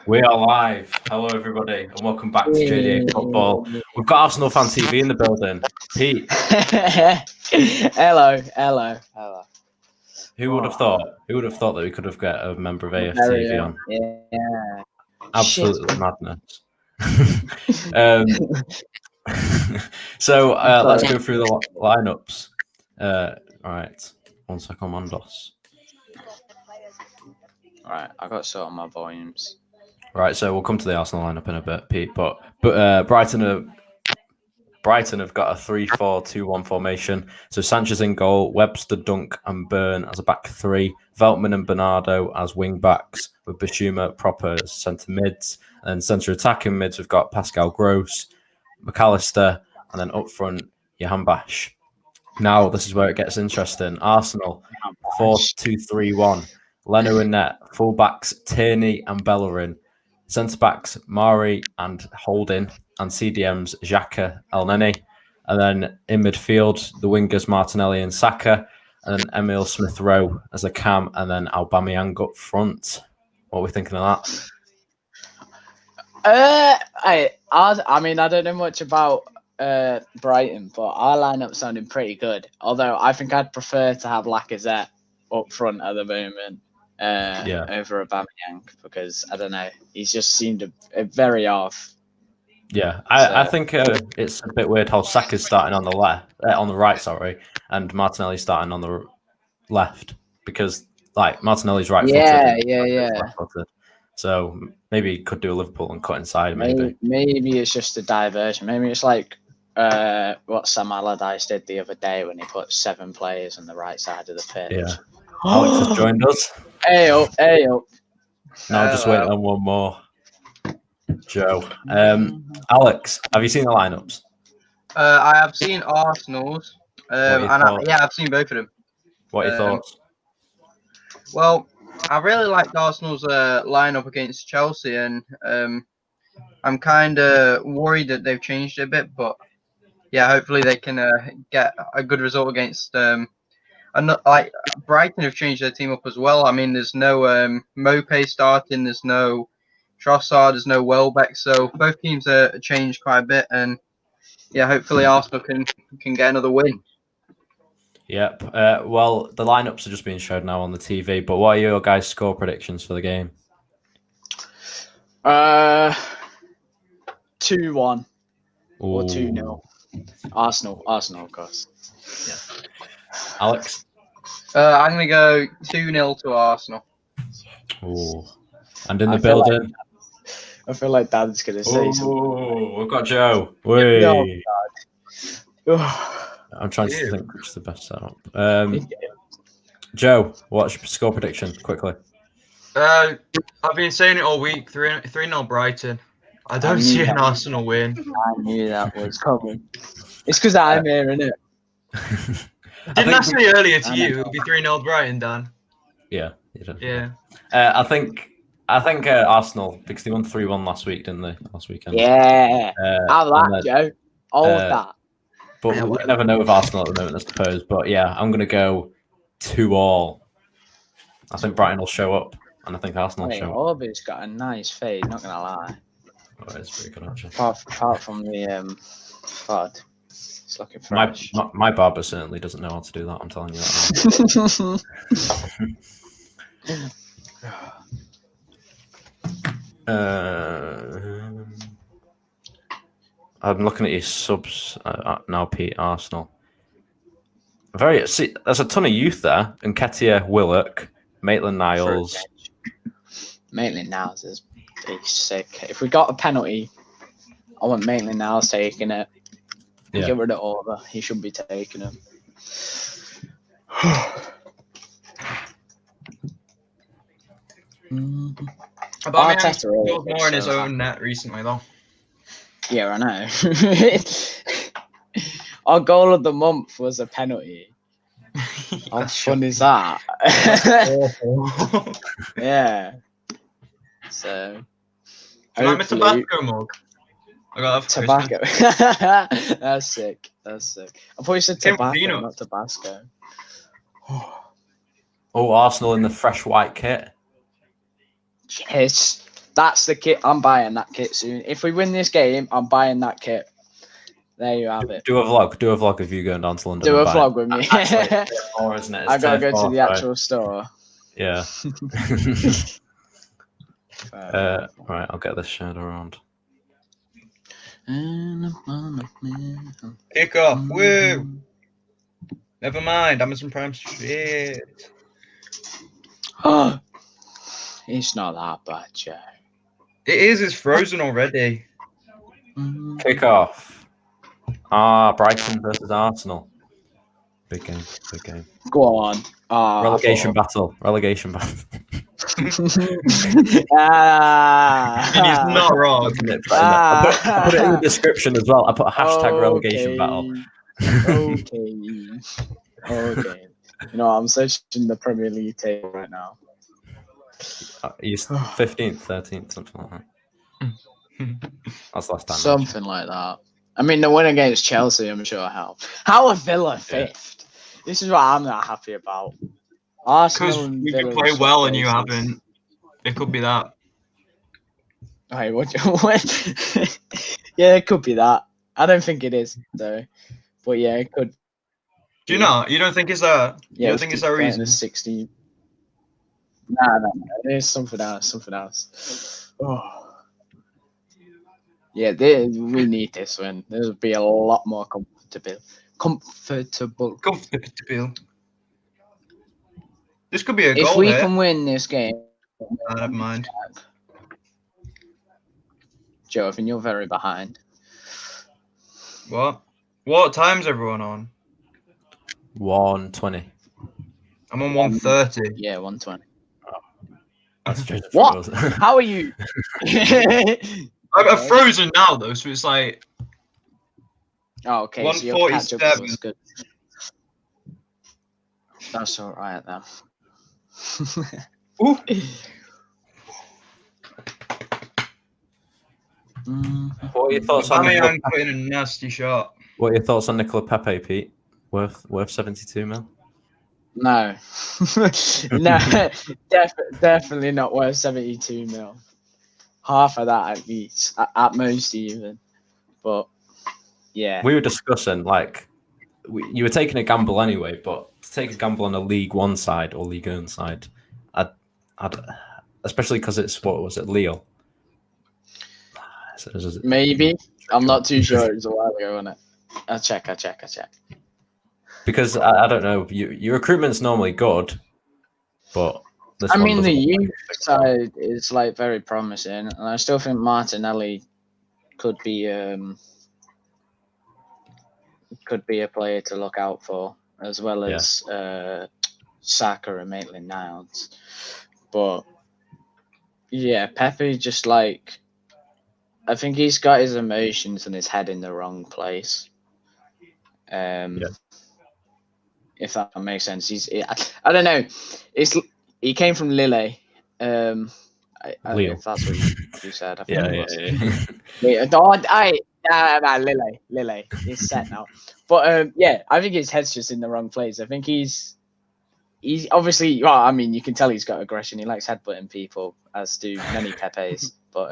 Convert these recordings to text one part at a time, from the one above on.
We are live. Hello, everybody, and welcome back to JDA Football. We've got Arsenal Fan TV in the building. Pete. Hello. Who would have thought? Who would have thought that we could have got a member of AFTV on? Yeah. Absolutely madness. So let's go through the lineups. All right, 1 second, Mandos. Right, I got to sort on my volumes. Right, so we'll come to the Arsenal lineup in a bit, Pete. But Brighton have got a 3-4-2-1 formation. So Sanchez in goal, Webster, Dunk, and Byrne as a back three. Veltman and Bernardo as wing backs, with Bissouma proper as centre mids. And centre attacking mids, we've got Pascal Gross, McAllister, and then up front, Johan Bash. Now, this is where it gets interesting. Arsenal, 4-2-3-1. Leno in net, full backs Tierney and Bellerin, centre backs Mari and Holding, and CDMs Xhaka, Elneny, and then in midfield the wingers Martinelli and Saka, and then Emile Smith Rowe as a cam, and then Aubameyang up front. What are we thinking of that? I mean, I don't know much about Brighton, but our lineup sounded pretty good. Although I think I'd prefer to have Lacazette up front at the moment. Over Aubameyang, because I don't know, he's just seemed very off. Yeah, I think it's a bit weird how Saka's starting on the right, and Martinelli's starting on the left, because like Martinelli's right-footed. Yeah. Left-footed. So maybe he could do a Liverpool and cut inside. Maybe it's just a diversion. Maybe it's like what Sam Allardyce did the other day when he put 7 players on the right side of the pitch. Yeah. Alex has joined us. Hey up. Now just waiting on one more. Joe. Alex, have you seen the lineups? I have seen Arsenal's. I've seen both of them. What are your thoughts? Well, I really liked Arsenal's lineup against Chelsea, and I'm kind of worried that they've changed it a bit, but yeah, hopefully they can get a good result against and like Brighton have changed their team up as well. I mean, there's no Mopé starting, there's no Trossard, there's no Welbeck, so both teams are changed quite a bit, and yeah, hopefully Arsenal can get another win. Yep. Well, the lineups are just being showed now on the TV, but what are your guys' score predictions for the game? 2-1 or 2-0. Arsenal, of course. Yeah. Alex? I'm going to go 2-0 to Arsenal. Ooh. And in the building? I feel like Dan's going to say something. Oh, we've got Joe. Whee. I'm trying to think which is the best setup. Joe, what's your score prediction, quickly? I've been saying it all week, 3-0 Brighton. I don't see an Arsenal win. I knew that was coming. It's because I'm here, innit? Didn't I say earlier to you it would be 3-0 Brighton, Dan? Yeah, you did. Yeah. I think Arsenal, because they won 3-1 last week, didn't they? Last weekend. Yeah. Have that, Joe. All of that. But we never know with Arsenal at the moment, I suppose. But yeah, I'm going to go 2-2. I think Brighton will show up, and I think Arsenal will show up. Orby's got a nice fade, not going to lie. Oh, it's pretty good, actually. Apart from the FUD. It's looking fresh. My barber certainly doesn't know how to do that, I'm telling you that. I'm looking at your subs now, Pete. Arsenal. There's a ton of youth there. Nketiah, Willock, Maitland-Niles. Maitland-Niles is sick. If we got a penalty, I want Maitland-Niles taking it. Yeah. Get rid of Orba. He should be taking it. Aubameyang scored more in his own net recently, though. Yeah, I know. Our goal of the month was a penalty. How fun is that? Yeah. So. Can I miss a Tabasco mug? I got Tabasco. That's sick. I thought you said tobacco, not Tabasco. Oh, Arsenal in the fresh white kit. Yes, that's the kit. I'm buying that kit soon. If we win this game, I'm buying that kit. There you have it. Do a vlog of you going down to London. Do a and buying. vlog with me. Actually, it's more, isn't it? It's I gotta go to four, the actual store. Yeah. Right, I'll get this shared around. Kick off. Woo! Never mind. Amazon Prime shit. It's not that bad, Joe. It is. It's frozen already. Kick off. Brighton versus Arsenal. Big game. Go on. Relegation battle. I mean, he's Ah. not wrong. I put it in the description as well. I put a hashtag relegation battle. Okay. You know, I'm searching the Premier League table right now. He's 15th, 13th, something like that. That's last time. Something like that. I mean, the win against Chelsea, I'm sure helped. How are Villa fifth? This is what I'm not happy about. Arsenal Because and we Villa could play are well and you places. haven't. It could be that. Hey, what? Yeah, it could be that. I don't think it is though, but yeah, it could. Do you not? You don't think it's that? Yeah, you don't think it's that reason? 60. No. There's something else. Oh. Yeah, we need this win. This will be a lot more comfortable. This could be a If goal we here. can win this game, Never mind. Joe, I think you're very behind. What? What time's everyone on? 1:20. I'm on 1:30. Yeah, 1:20. That's strange. What? How are you? I'm frozen now though, so it's like Oh, okay. So your catch up 1:47. was good. That's all right then. Ooh. What are your thoughts on I'm Nicola, putting a nasty shot. What are your thoughts on Nicola Pepe, Pete? Worth 72 mil? No, no, definitely not worth 72 mil. Half of that at least, at most even. But yeah, We were discussing you were taking a gamble anyway, but to take a gamble on a League One side or League One side, I'd especially because it's what was it, Lille? maybe. I'm not too sure. It was a while ago, wasn't it? I'll check. Because I don't know, your recruitment's normally good, but this I one mean, the doesn't look youth side is very promising, and I still think Martinelli could be a player to look out for, as well as Saka and Maitland-Niles. But yeah, Pepe just I think he's got his emotions and his head in the wrong place. If that makes sense, I don't know. He came from Lille. Lille. If that's what you said. I think it was. Lille. He's set now. But I think his head's just in the wrong place. I think he's obviously. Well, I mean, you can tell he's got aggression. He likes headbutting people, as do many Pepes. But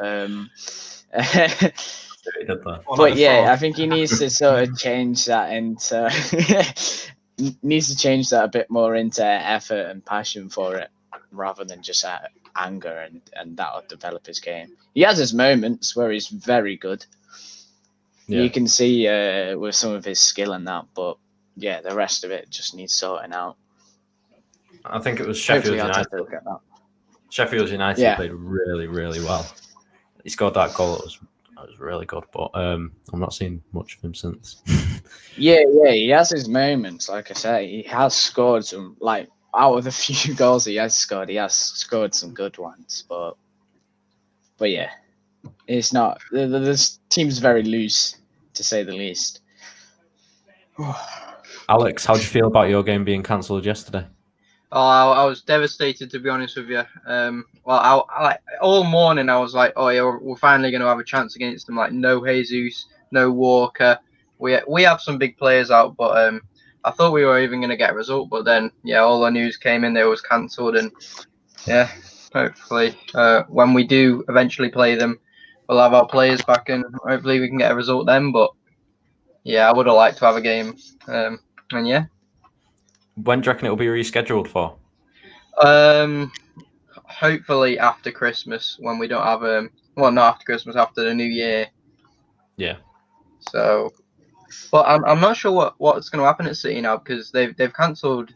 but yeah, I think he needs to sort of change that into needs to change that a bit more into effort and passion for it, rather than just anger, and that'll develop his game. He has his moments where he's very good. Yeah. You can see with some of his skill and that, but yeah, the rest of it just needs sorting out. I think it was Sheffield United. Sheffield United played really, really well. He scored that goal. It was really good, but I'm not seeing much of him since. Yeah, he has his moments. Like I say, he has scored some. Out of the few goals he has scored some good ones. But yeah, it's not. The team's very loose, to say the least. Alex, how do you feel about your game being cancelled yesterday? Oh, I was devastated, to be honest with you. Well, I all morning I was like, oh yeah, we're finally going to have a chance against them. Like, no Jesus, no Walker. We have some big players out, but I thought we were even going to get a result, but then yeah, all the news came in. They was cancelled, and yeah, hopefully when we do eventually play them, we'll have our players back, and hopefully we can get a result then. But yeah, I would have liked to have a game, and yeah. When do you reckon it will be rescheduled for? Hopefully after Christmas, when we don't have well, not after Christmas, after the New Year. Yeah. So, but I'm not sure what's going to happen at City now, because they've cancelled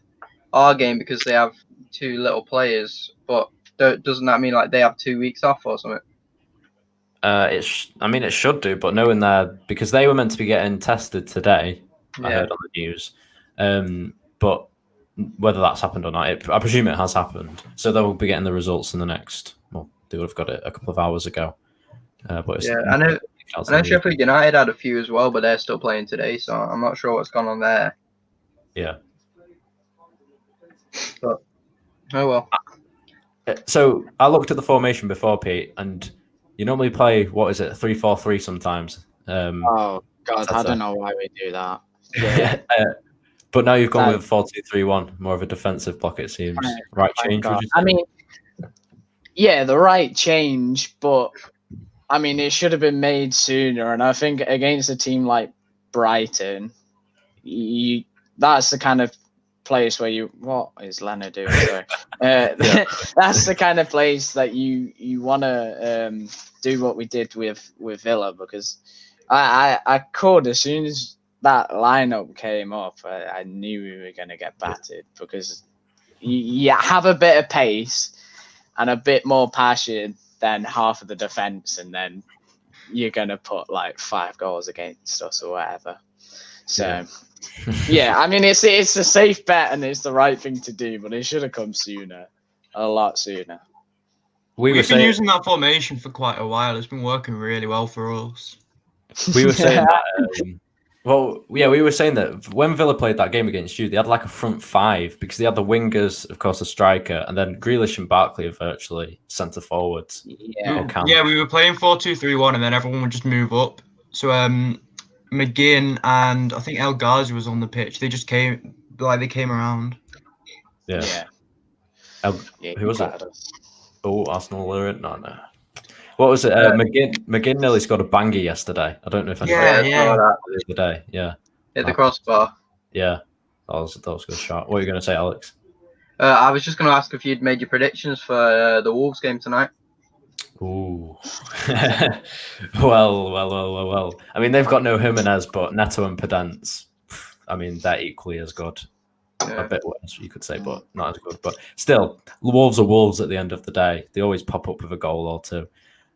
our game because they have 2 little players. But doesn't that mean like they have 2 weeks off or something? I mean, it should do, but knowing that, because they were meant to be getting tested today, I heard on the news. But whether that's happened or not, I presume it has happened. So they'll be getting the results in the next. Well, they would have got it a couple of hours ago. But yeah, I know Sheffield United had a few as well, but they're still playing today, so I'm not sure what's gone on there. Yeah. But oh well. So I looked at the formation before, Pete, and you normally play, what is it, 3-4-3 sometimes. Oh God, I don't know why we do that. Yeah. But now you've gone with 4-2-3-1, more of a defensive block, it seems. Right change, would you say? I mean, yeah, the right change, but I mean, it should have been made sooner. And I think against a team like Brighton, that's the kind of place where what is Leno doing? Sorry. That's the kind of place that you want to do what we did with Villa, because I could, as soon as that lineup came up, I knew we were going to get battered, because you have a bit of pace and a bit more passion than half of the defense, and then you're going to put like 5 goals against us or whatever. So, yeah, I mean, it's a safe bet and it's the right thing to do, but it should have come sooner, a lot sooner. We've been using that formation for quite a while. It's been working really well for us. We were saying that. Well, yeah, we were saying that when Villa played that game against you, they had like a front 5, because they had the wingers, of course, a striker, and then Grealish and Barkley are virtually centre forwards. Yeah, we were playing 4-2-3-1, and then everyone would just move up. So McGinn and I think El Ghazi was on the pitch. They just came around. Yeah. Who was it? Oh, Arsenal were it? No. What was it? McGinn nearly scored a banger yesterday. I don't know if anyone saw that the other day. Yeah. Hit the crossbar. Yeah. That was a good shot. What were you going to say, Alex? I was just going to ask if you'd made your predictions for the Wolves game tonight. Ooh. Well. I mean, they've got no Jimenez, but Neto and Pedence, I mean, they're equally as good. A bit worse, you could say, but not as good. But still, Wolves are Wolves at the end of the day. They always pop up with a goal or two.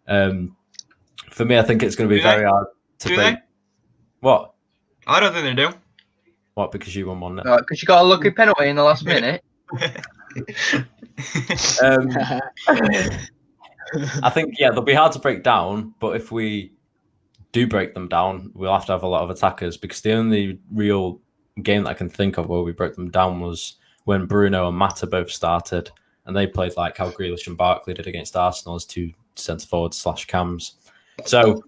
For me, I think it's going to be very hard to beat. They? What? I don't think they do. What? Because you won 1-0? Because you got a lucky penalty in the last minute. I think, they'll be hard to break down, but if we do break them down, we'll have to have a lot of attackers, because the only real game that I can think of where we broke them down was when Bruno and Mata both started, and they played like how Grealish and Barkley did against Arsenal as 2 centre forwards / cams. So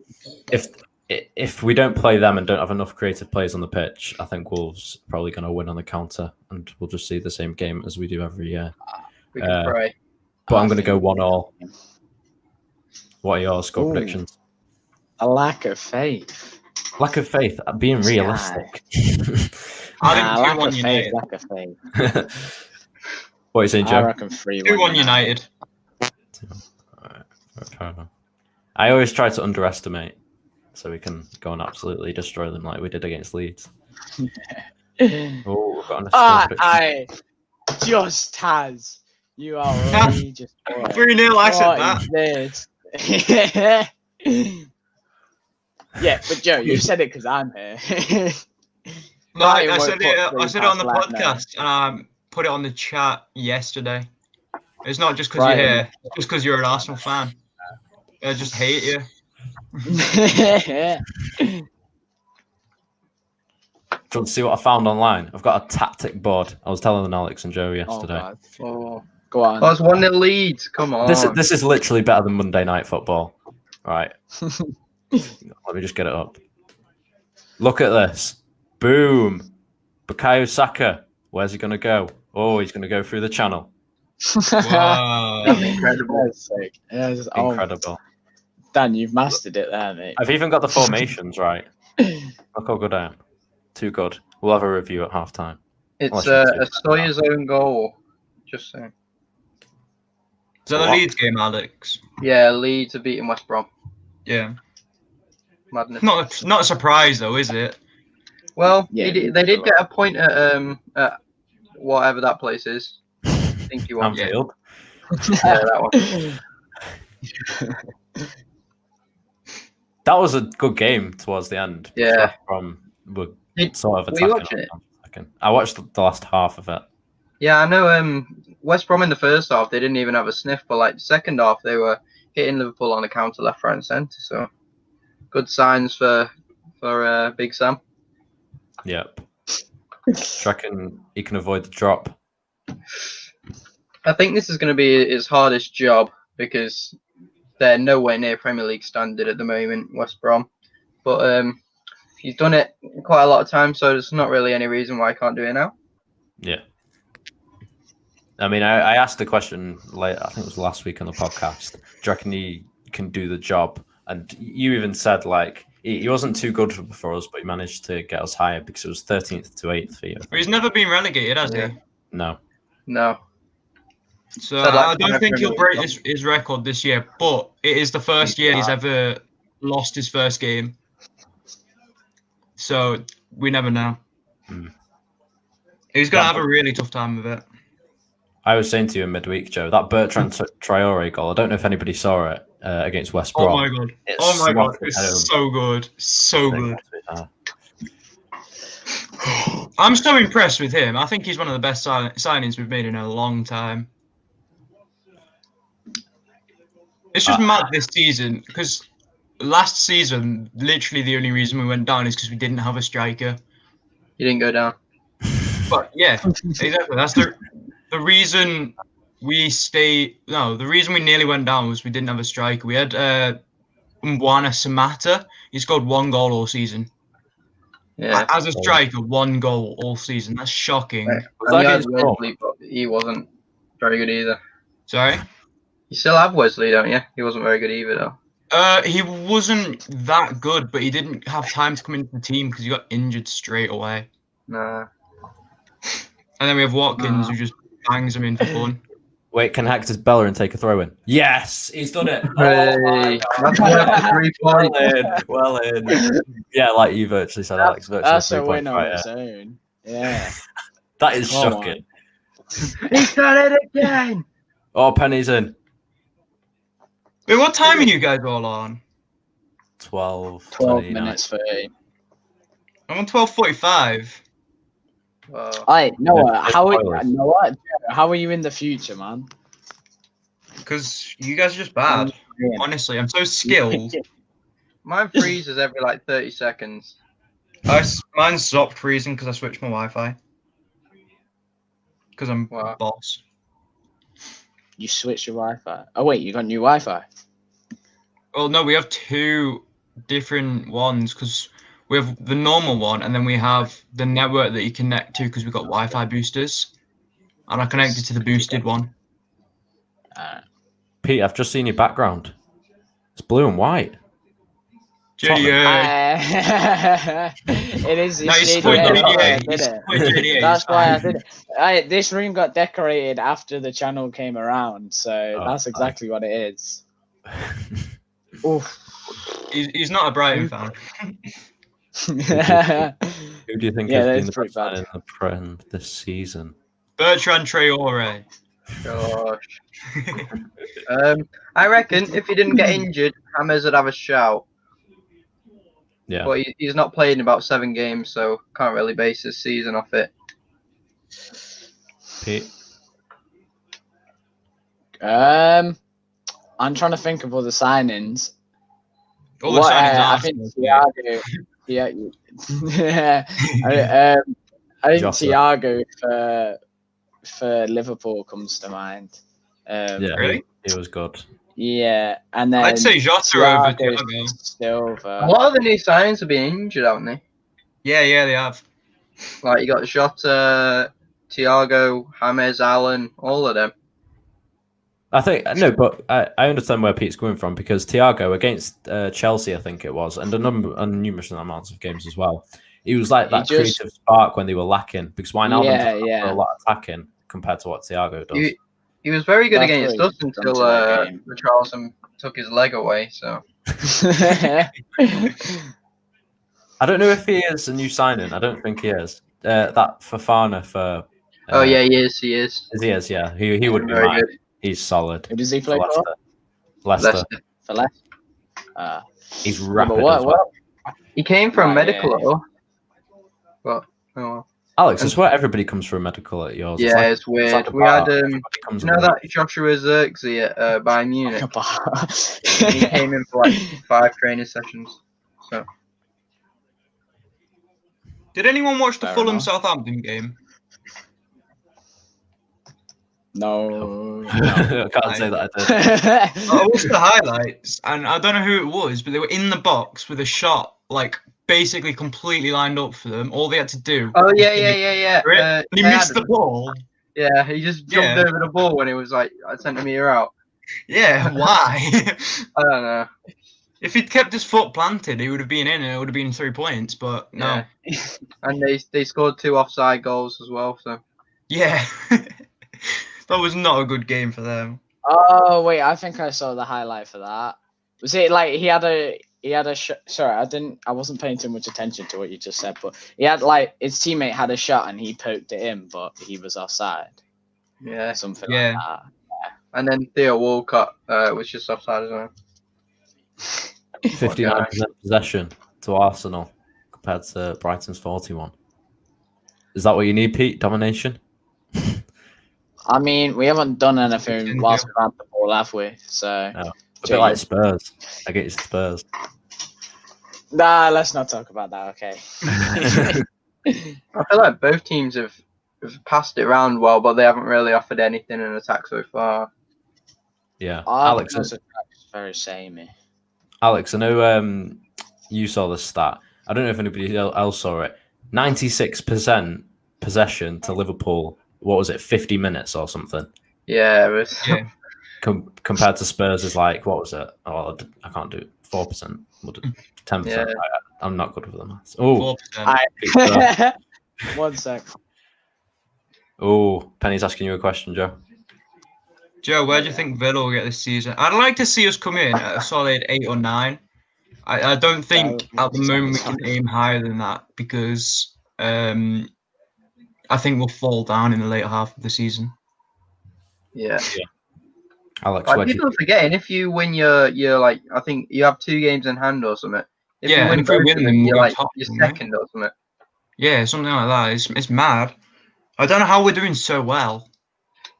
if we don't play them and don't have enough creative players on the pitch, I think Wolves are probably going to win on the counter, and we'll just see the same game as we do every year. We can pray. But I'm going to go 1-1. What are your score predictions? A lack of faith. Lack of faith. Being realistic. I think 2-1 United. Lack of faith. What are you saying, Joe? I reckon 3-1 United. Right. I always try to underestimate, so we can go and absolutely destroy them like we did against Leeds. We've got I just has. You are really just 3-0, I said that. Yeah, but Joe, you said it because I'm here. No, I said it on the podcast, and put it on the chat yesterday. It's not just because you're here, it's just because you're an Arsenal fan. I just hate you. Do you want to see what I found online? I've got a tactic board. I was telling Alex and Joe yesterday. Go on. Oh, it's 1-0 Leeds. Come on. This is literally better than Monday Night Football. Right. Let me just get it up. Look at this. Boom. Bukayo Saka, where's he going to go? Oh, he's going to go through the channel. Wow. That's incredible. That's sick. Yes, Incredible. Dan, you've mastered it there, mate. I've even got the formations right. Look how good I am. Too good. We'll have a review at halftime. It's a Sawyer's own goal. Just saying. Is that the Leeds game, Alex? Yeah, Leeds are beating West Brom. Yeah. Madness. Not a surprise though, is it? Well, Yeah, they did get a point at whatever that place is. I think you won. Anfield. Yeah, that one. That was a good game towards the end. Yeah. Were Did- sort of were you attacking. watching it? I watched the last half of it. Yeah, I know. West Brom in the first half they didn't even have a sniff, but like the second half they were hitting Liverpool on the counter left, right, and centre. So good signs for Big Sam. Yep. Do you reckon he can avoid the drop? I think this is going to be his hardest job because they're nowhere near Premier League standard at the moment, West Brom. But he's done it quite a lot of times, so there's not really any reason why he can't do it now. Yeah. I mean, I asked the question, like, I think it was last week on the podcast. Do you reckon he can do the job? And you even said, like, he wasn't too good for us, but he managed to get us higher because it was 13th to 8th for you. But he's never been relegated, has he? No. No. So So I don't think he'll break his record this year, but it is the first year he's ever lost his first game. So we never know. He's going to have a really tough time with it. I was saying to you in midweek, Joe, that Bertrand Traore goal, I don't know if anybody saw it against West Brom. Oh my God. It's so good. So good. I'm so impressed with him. I think he's one of the best signings we've made in a long time. It's just mad this season because last season, literally the only reason we went down is because we didn't have a striker. You didn't go down. But yeah, exactly. That's the reason we the reason we nearly went down was we didn't have a striker. We had Mbwana Samata. He scored 1 goal all season. Yeah. As a striker, 1 goal all season. That's shocking. Wesley, but he wasn't very good either. Sorry? You still have Wesley, don't you? He wasn't very good either, though. He wasn't that good, but he didn't have time to come into the team because he got injured straight away. Nah. And then we have Watkins who just bangs him in for fun. Wait, can Hector's Bellerin take a throw in? Yes, he's done it. Hey, that's worth the 3 points. Well in. Yeah, like you virtually said, Alex. That's a win on its own. Yeah. That is shocking. He's done it again. Oh, Penny's in. Wait, what time are you guys all on? 12 minutes 30. I'm on 12:45. Noah, how are you in the future, man? Because you guys are just bad. Honestly, I'm so skilled. Mine freezes every like 30 seconds. Mine stopped freezing because I switched my Wi-Fi. Because I'm a boss. You switched your Wi-Fi. Oh wait, you got new Wi-Fi. Well, no, we have 2 different ones because we have the normal one and then we have the network that you connect to because we've got Wi-Fi boosters. And I connected to the boosted one. Pete, I've just seen your background. It's blue and white. JDA. It is. No, he's split JDA. That's why I did it. This room got decorated after the channel came around, so that's exactly what it is. Oof. He's not a Brighton fan. Who do you think has been the best man in the Prem this season? Bertrand Traore. Gosh. I reckon if he didn't get injured, Hammers would have a shout. Yeah. But he's not played in about 7 games, so can't really base his season off it. Pete? I'm trying to think of all the signings. All the signings I think Thiago. I think Thiago for Liverpool comes to mind. Really? He was good. Yeah, and then I'd say Jota over Thiago. Silva. A lot of the new signings have been injured, haven't they? Yeah, they have. Like you got Jota, Thiago, James, Allen, all of them. I think no, but I understand where Pete's coming from because Thiago against Chelsea, I think it was, and numerous amounts of games as well. He was like that creative spark when they were lacking because Wijnaldum does a lot of attacking compared to what Thiago does. He was very good against us until Richarlison took his leg away. So I don't know if he is a new signing. I don't think he is. That Fofana for. Oh yeah, he is. He is. He is. Yeah, he would be mine. Good. He's solid. Who does he play for? Leicester. For Leicester. He's rapid as well. He came from medical, but Alex, I swear everybody comes from medical at yours. Yeah, it's weird. Like we had that Joshua Zirkzee at Bayern Munich. He came in for like 5 training sessions. So, did anyone watch the Fulham Southampton game? No. I can't say that I did. I watched the highlights, and I don't know who it was, but they were in the box with a shot, like, basically completely lined up for them. All they had to do. Oh, yeah. He missed the ball. Yeah, he just jumped over the ball when it was, like, a centimetre out. Yeah, why? I don't know. If he'd kept his foot planted, he would have been in, and it would have been 3 points, but no. Yeah. And they scored 2 offside goals as well, so. Yeah. That was not a good game for them. Oh wait, I think I saw the highlight for that. Was it like he had a sorry, I wasn't paying too much attention to what you just said, but he had like his teammate had a shot and he poked it in, but he was offside. Yeah, something like that. Yeah. And then Theo Walcott was just offside as well. 59% possession to Arsenal compared to Brighton's 41. Is that what you need, Pete? Domination? I mean, we haven't done anything whilst we've had the ball, have we? So no. A bit like Spurs against Spurs. Nah, let's not talk about that. Okay. I feel like both teams have passed it around well, but they haven't really offered anything in attack so far. Yeah, Alex is very samey. Alex, I know you saw the stat. I don't know if anybody else saw it. 96% possession to Liverpool. What was it, 50 minutes or something? Yeah, it was. Yeah. Compared to Spurs is like, what was it? Oh, I can't do it. 4%. 10%. Yeah. I'm not good with the maths. Oh, 4%. 1 sec. Oh, Penny's asking you a question, Joe. Joe, where do you think Villa will get this season? I'd like to see us come in at a solid 8 or 9. I don't think at the moment we can aim higher than that because I think we'll fall down in the later half of the season. Yeah. Alex, people are forgetting if you win your like I think you have 2 games in hand or something. If you win, if we win them, you're like top, you're second or something. Yeah, something like that. It's mad. I don't know how we're doing so well.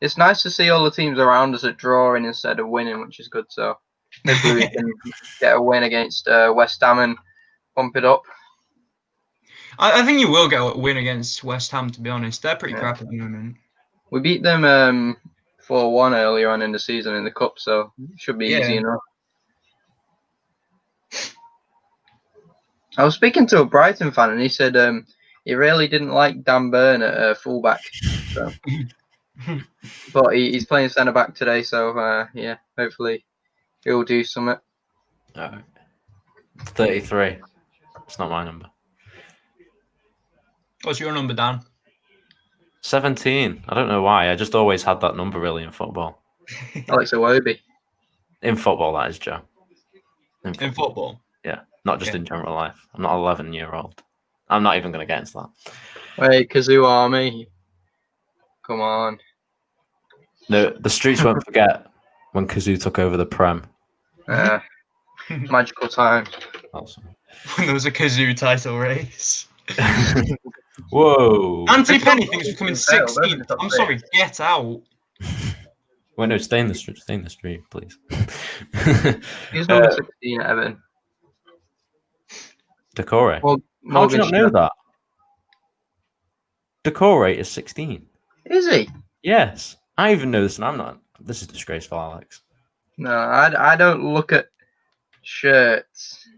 It's nice to see all the teams around us are drawing instead of winning, which is good. So hopefully we can get a win against West Ham and bump it up. I think you will get a win against West Ham, to be honest. They're pretty crap at the moment. We beat them 4-1 earlier on in the season in the Cup, so it should be easy enough. I was speaking to a Brighton fan, and he said he really didn't like Dan Burn at fullback. So. But he's playing centre-back today, so yeah, hopefully he'll do something. 33. It's not my number. What's your number, Dan? 17. I don't know why. I just always had that number really in football. Alex Iwobi. In football, that is, Joe. In football? Yeah, not just in general life. I'm not 11-year-old. I'm not even going to get into that. Wait, Kazoo Army. Come on. No, the streets won't forget when Kazoo took over the Prem. Magical time. Awesome. When there was a Kazoo title race. Whoa. Anthony Penny thinks we're coming 16th. I'm sorry, get out. Wait, no, stay in the street. Stay in the street, please. He's number 16 at Everton. Decore. Well, how do you not know that? Decore is 16. Is he? Yes. I even know this, and I'm not. This is disgraceful, Alex. No, I don't look at shirts.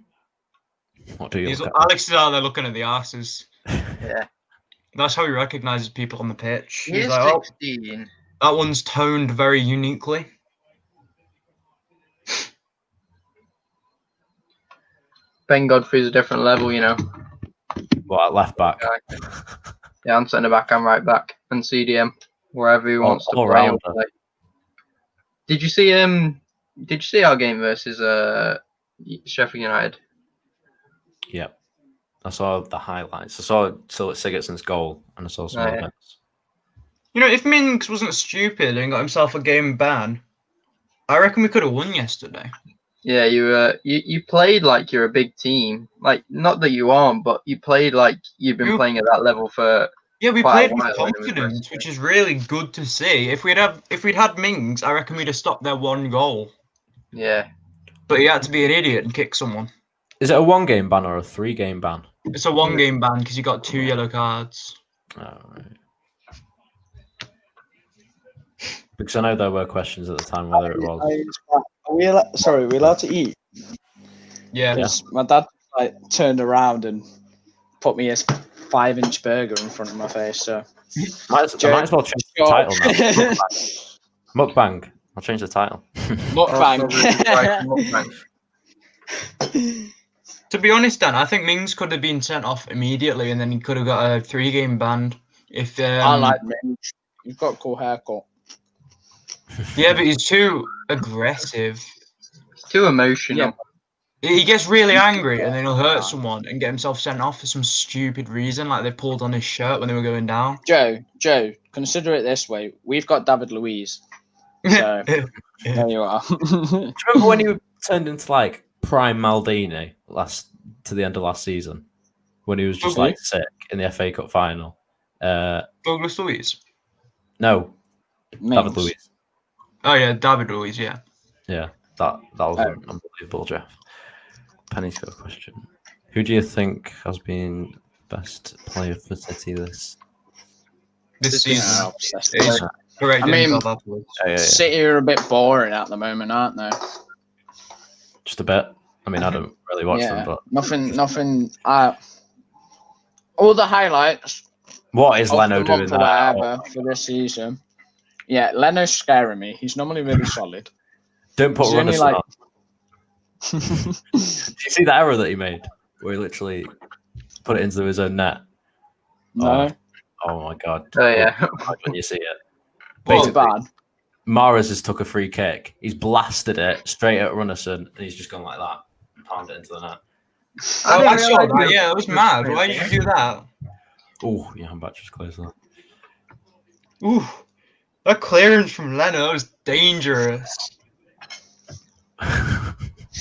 What do you look at? Alex is out there looking at the arses. Yeah. That's how he recognises people on the pitch. He He's is like, 16. that one's toned very uniquely. Ben Godfrey's a different level, you know. What, left back? Yeah, I'm centre back, I'm right back, and CDM, wherever he wants to all play. rounder. Did you see our game versus Sheffield United? Yeah. I saw the highlights. I saw Sigurdsson's goal, and I saw some other bits. You know, if Mings wasn't stupid and got himself a game ban, I reckon we could have won yesterday. Yeah, you played like you're a big team. Like, not that you aren't, but you played like you've been playing at that level for we quite played a while. with confidence, which is really good to see. If we'd had Mings, I reckon we'd have stopped their one goal. Yeah. But he had to be an idiot and kick someone. Is it a 1-game ban or a 3-game ban? It's a 1-game ban because he got 2 yellow cards. Oh, right. Because I know there were questions at the time whether it was. Are we allowed to eat? Yeah. Because my dad turned around and put me a 5-inch burger in front of my face. So I might as well change the title now. Mukbang. I'll change the title. Mukbang. To be honest, Dan, I think Mings could have been sent off immediately, and then he could have got a 3-game ban. If I like Mings. He's got a cool haircut. Yeah, but he's too aggressive. Too emotional. Yeah. He gets really angry, and then he'll hurt someone and get himself sent off for some stupid reason, like they pulled on his shirt when they were going down. Joe, consider it this way: we've got David Luiz. So there you are. Do you remember when he turned into like prime Maldini to the end of last season, when he was just like sick in the FA Cup final? Douglas Luiz? No, Mings. David Luiz. Oh yeah, David Luiz. Yeah. Yeah, that was an unbelievable, Jeff. Penny's got a question. Who do you think has been best player for City this season? I mean, City are a bit boring at the moment, aren't they? Just a bit. I mean, I don't really watch them, but nothing. All the highlights. What is Leno doing there? For this season? Yeah, Leno's scaring me. He's normally really solid. Don't put runners on. Did you see that error that he made, where he literally put it into his own net? No. Oh my god! Oh yeah. When you see it, Basically, bad. Mahrez has took a free kick. He's blasted it straight at Runnison, and he's just gone like that, and pounded it into the net. I saw that. Yeah, it was mad. Why did you do that? Oh, yeah, I'm about to just close that. Ooh, that clearance from Leno was dangerous.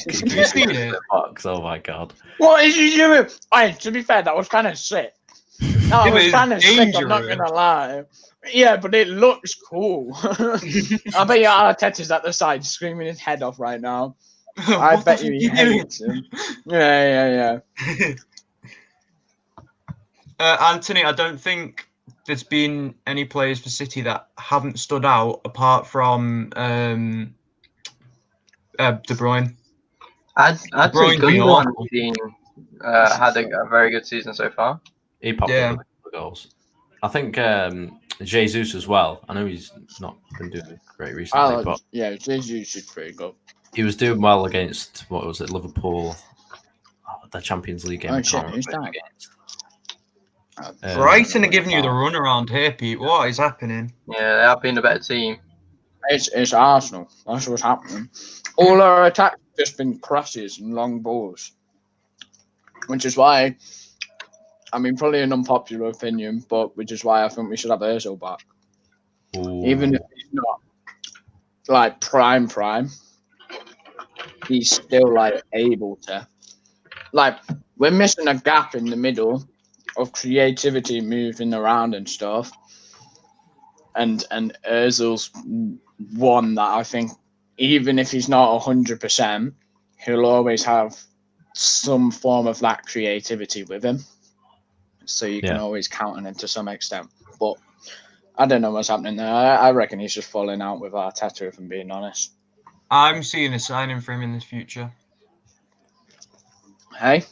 Did you see it? Oh my god! What is he doing? Hey, to be fair, that was kind of sick. That was kind of sick. I'm not gonna lie. Yeah, but it looks cool. I bet you Arteta's at the side screaming his head off right now. I bet you he hates him. Yeah. Anthony, I don't think there's been any players for City that haven't stood out apart from De Bruyne. I'd say Gundogan had a very good season so far. He popped up with the goals. I think Jesus as well. I know he's not been doing great recently, but Jesus is pretty good. He was doing well against Liverpool, the Champions League game. Brighton are giving you the run around here, Pete. What is happening? Yeah, they have been a better team. It's Arsenal. That's what's happening. All our attacks have just been crosses and long balls, which is why, I mean, probably an unpopular opinion, but which is why I think we should have Ozil back. Ooh. Even if he's not like prime, he's still like able to. Like, we're missing a gap in the middle of creativity, moving around and stuff. And Ozil's one that I think, even if he's not 100%, he'll always have some form of that creativity with him. So you can always count on him to some extent. But I don't know what's happening there. I reckon he's just falling out with Arteta, if I'm being honest. I'm seeing a signing for him in the future. Hey?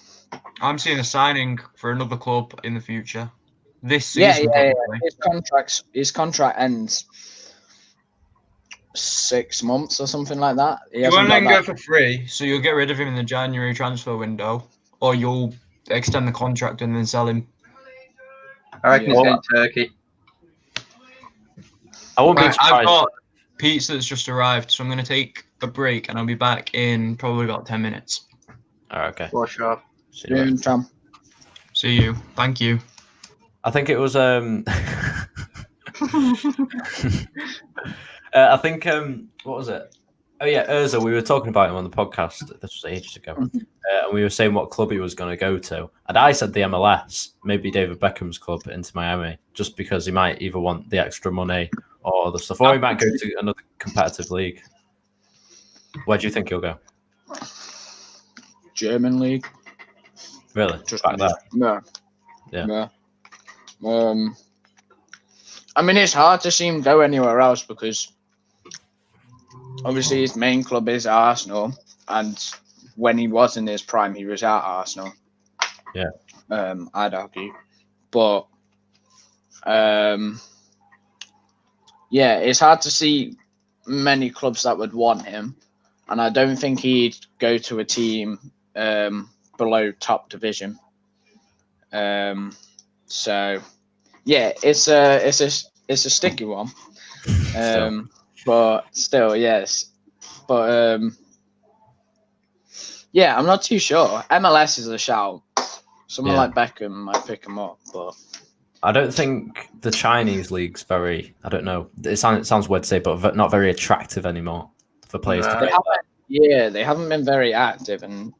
I'm seeing a signing for another club in the future. this season. Yeah. His contract ends 6 months or something like that. You won't let him go for free, so you'll get rid of him in the January transfer window, or you'll extend the contract and then sell him. I reckon he's going to Turkey. I won't be surprised. I've got pizza that's just arrived, so I'm going to take a break and I'll be back in probably about 10 minutes. Okay. For sure. See you later. Tom. See you. Thank you. I think it was I think what was it? Oh yeah, Urza. We were talking about him on the podcast. This was ages ago, and we were saying what club he was going to go to, and I said the MLS, maybe David Beckham's club, into Miami, just because he might either want the extra money or the stuff, or he might go to another competitive league. Where do you think he'll go? German league. Really? Just back there? No. Yeah. I mean, it's hard to see him go anywhere else because obviously his main club is Arsenal, and when he was in his prime, he was at Arsenal. Yeah. I'd argue, but yeah, it's hard to see many clubs that would want him, and I don't think he'd go to a team below top division. So yeah, it's a sticky one. But still, yes. But yeah, I'm not too sure. MLS is a shout. Someone like Beckham might pick him up, but I don't think the Chinese league's very. I don't know. It sounds weird to say, but not very attractive anymore for players to go. Yeah, they haven't been very active, and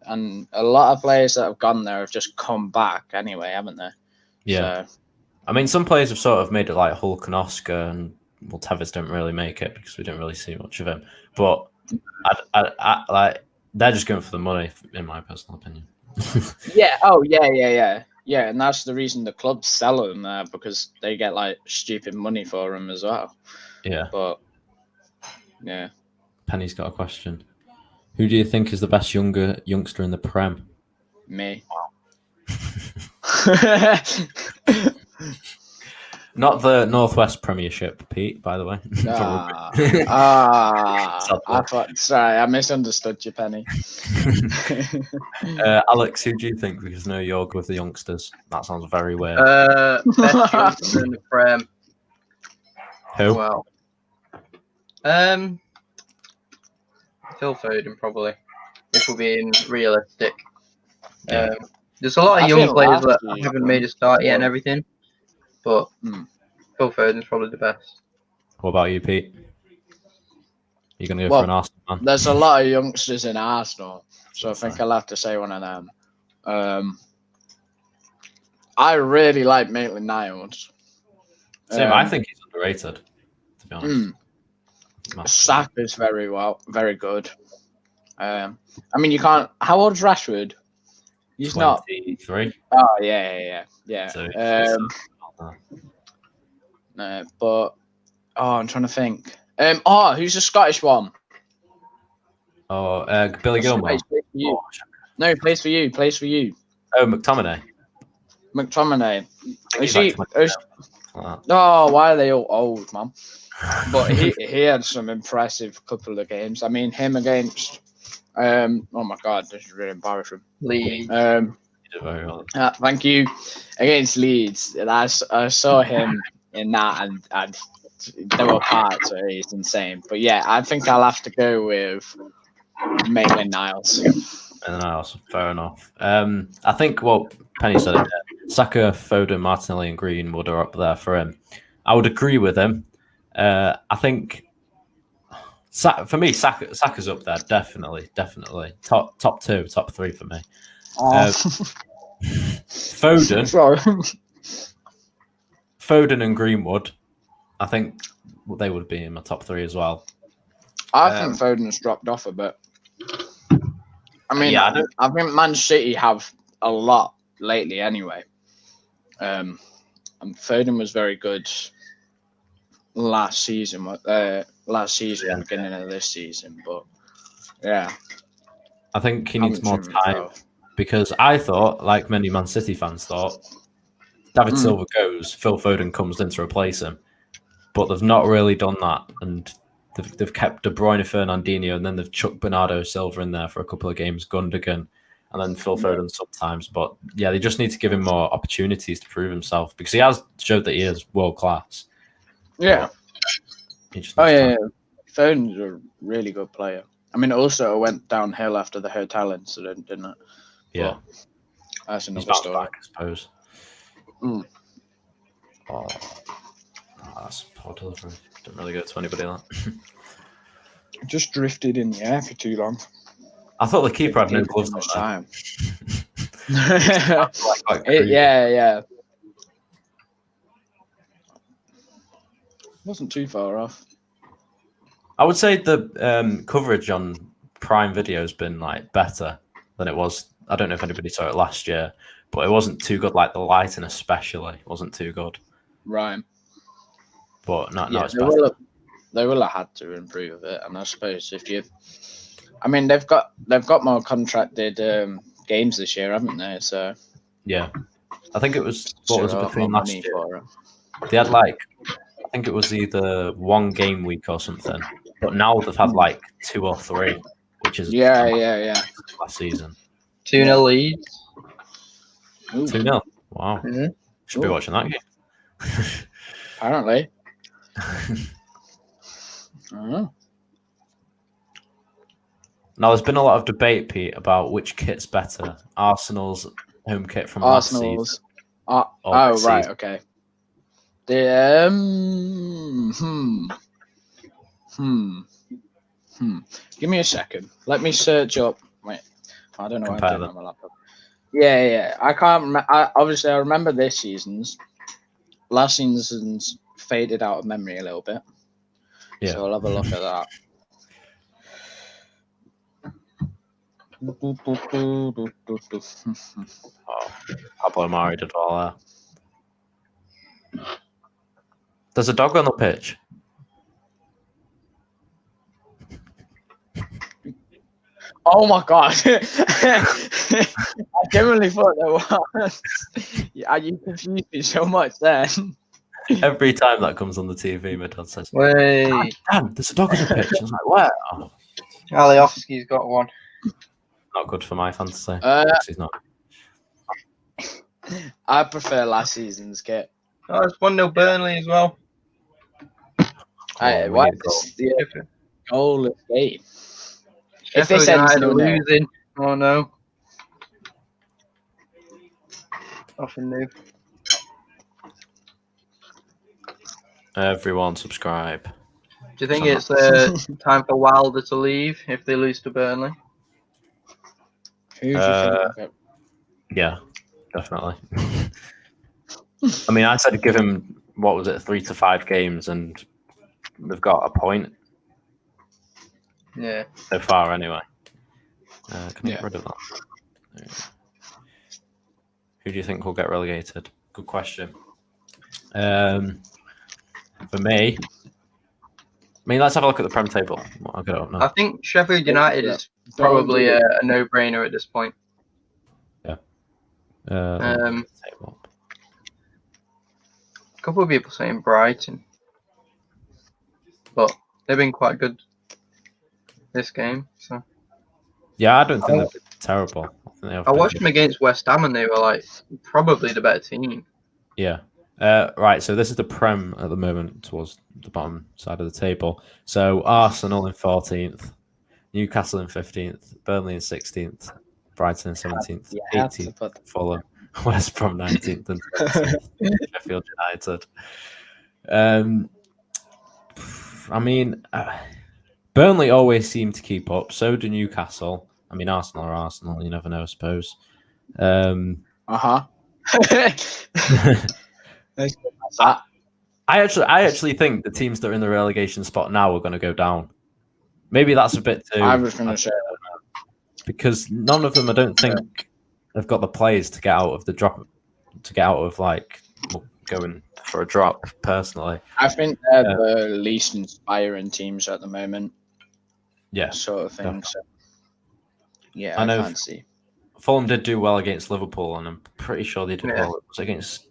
a lot of players that have gone there have just come back anyway, haven't they? Yeah. So, I mean, some players have sort of made it like Hulk and Oscar, and well, Tevez didn't really make it because we didn't really see much of him. But I like they're just going for the money, in my personal opinion. yeah. Oh, yeah. Yeah, and that's the reason the clubs sell them there, because they get like stupid money for them as well. Yeah. But yeah. Penny's got a question. Who do you think is the best youngster in the Prem? Me. Not the Northwest Premiership, Pete, by the way. Sorry, I misunderstood you, Penny. Alex, who do you think? Because no, you're with the youngsters. That sounds very weird. Best youngster in the Prem. Who? Well, Phil Foden, probably. If we're being realistic. Yeah. There's a lot of young players that haven't made a start yet and everything, but Phil Foden's probably the best. What about you, Pete? You're going to go for an Arsenal man? There's a lot of youngsters in Arsenal, so I think I'll have to say one of them. I really like Maitland-Niles. Same, I think he's underrated, to be honest. Saka's very good. I mean, you can't. How old's Rashford? He's 23. Oh yeah. So, but I'm trying to think. Who's the Scottish one? Billy Gilmore. No, he plays for you. Oh, McTominay. Is he? Oh, why are they all old, man? But he had some impressive couple of games. I mean, him against. Oh my God, this is really embarrassing. Leeds. He did very well. Thank you. Against Leeds, I saw him in that, and there were parts where he's insane. But yeah, I think I'll have to go with Maitland-Niles. Maitland-Niles, fair enough. I think Penny said it. Saka, Foden, Martinelli, and Greenwood are up there for him. I would agree with him. I think. For me, Saka's up there, definitely. Top 2, top 3 for me. Foden and Greenwood, I think they would be in my top 3 as well. I think Foden's dropped off a bit. I mean, I think Man City have a lot lately anyway. And Foden was very good last season, beginning of this season, but yeah, I think he needs more time because I thought, like many Man City fans thought, David Silva goes, Phil Foden comes in to replace him. But they've not really done that, and they've kept De Bruyne, Fernandinho, and then they've chucked Bernardo Silva in there for a couple of games, Gundogan, and then Phil Foden sometimes. But yeah, they just need to give him more opportunities to prove himself because he has showed that he is world class. Yeah. Yeah. Foden's a really good player. I mean, also it went downhill after the hotel incident, didn't it? Yeah. But that's He's another bounced story. back, I suppose. Mm. Oh, that's poor delivery. Didn't really go to anybody like that. Just drifted in the air for too long. I thought the keeper had no gloves on time. there. Yeah. Wasn't too far off. I would say the coverage on Prime Video has been like better than it was. I don't know if anybody saw it last year, but it wasn't too good. Like the lighting, especially, wasn't too good. Right. But now it's better. They will have had to improve it, and I suppose I mean, they've got more contracted games this year, haven't they? So yeah, I think it was between last year. They had I think it was either 1 game week or something, but now they've had 2 or 3, which is yeah. Last season, 2-0 Leeds. 2-0. Wow, should be watching that game. Apparently. I don't know. Now, there's been a lot of debate, Pete, about which kit's better. Arsenal's home kit from last season. Right, okay. The Give me a second. Let me search up. Wait, I don't know what I'm doing on my laptop. Yeah. I can't remember. Obviously, I remember this season's. Last season's faded out of memory a little bit. Yeah. So I'll have a look at that. Pablo Mari did all that. There's a dog on the pitch. Oh my god! I genuinely thought there was. Yeah, you confused me so much then. Every time that comes on the TV, my dad says, "Wait, damn, there's a dog on the pitch." I was like, "Where?" Oh. Alioski's got one. Not good for my fantasy. He's not. I prefer last season's kit. Oh, it's 1-0 Burnley as well. Why is the goal of the game? If they Sheffield said United are losing. Oh no. Nothing new. Everyone subscribe. Do you think it's time for Wilder to leave if they lose to Burnley? Who do you think? Yeah, definitely. I mean, I said to give him, 3 to 5 games, and they've got a point. Yeah. So far, anyway. Can I get rid of that? Who do you think will get relegated? Good question. For me, let's have a look at the Prem table. I'll get it up now. I think Sheffield United is probably a no-brainer at this point. Yeah. A couple of people saying Brighton, but they've been quite good this game. So yeah, I don't think they've been terrible. I watched them against West Ham, and they were probably the better team. Yeah. Right, so this is the Prem at the moment towards the bottom side of the table. So Arsenal in 14th, Newcastle in 15th, Burnley in 16th, Brighton in 17th, 18th, Fulham, West Brom 19th, and 20th, Sheffield United. Burnley always seem to keep up. So do Newcastle. I mean, Arsenal are Arsenal. You never know, I suppose. I actually think the teams that are in the relegation spot now are going to go down. Maybe that's a bit too. I was going to say because none of them, I don't think, have got the players to get out of the drop, to get out of going for a drop. Personally, I think they're the least inspiring teams at the moment. Yeah, sort of thing. So, yeah, I know. Can't see. Fulham did do well against Liverpool, and I'm pretty sure they did well. It was against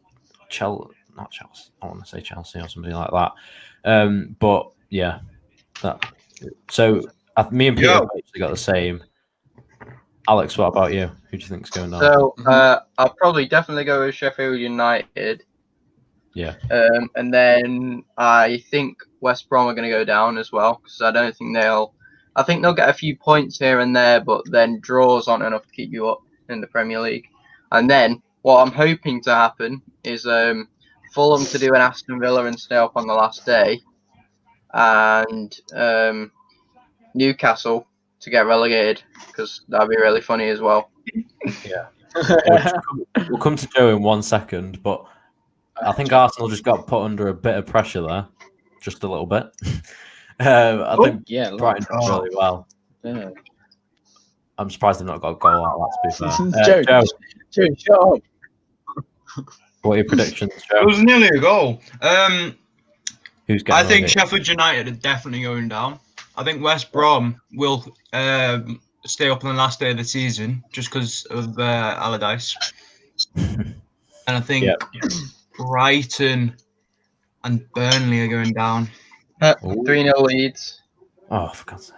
not Chelsea. I want to say Chelsea or something like that. But yeah, that. So me and Peter have actually got the same. Alex, what about you? Who do you think's going down? So I'll probably definitely go with Sheffield United. Yeah. And then I think West Brom are going to go down as well because I don't think I think they'll get a few points here and there, but then draws aren't enough to keep you up in the Premier League. And then what I'm hoping to happen is Fulham to do an Aston Villa and stay up on the last day, and Newcastle to get relegated because that'd be really funny as well. Yeah. We'll come to Joe in 1 second, but I think Arsenal just got put under a bit of pressure there, just a little bit. I think Brighton did really well. Yeah. I'm surprised they've not got a goal out of that, to be fair. Joe, shut up. What are your predictions, Joe? It was nearly a goal. Who's getting I think relegated? Sheffield United are definitely going down. I think West Brom will stay up on the last day of the season just because of Allardyce. And I think Brighton and Burnley are going down. 3-0 leads. Oh, for God's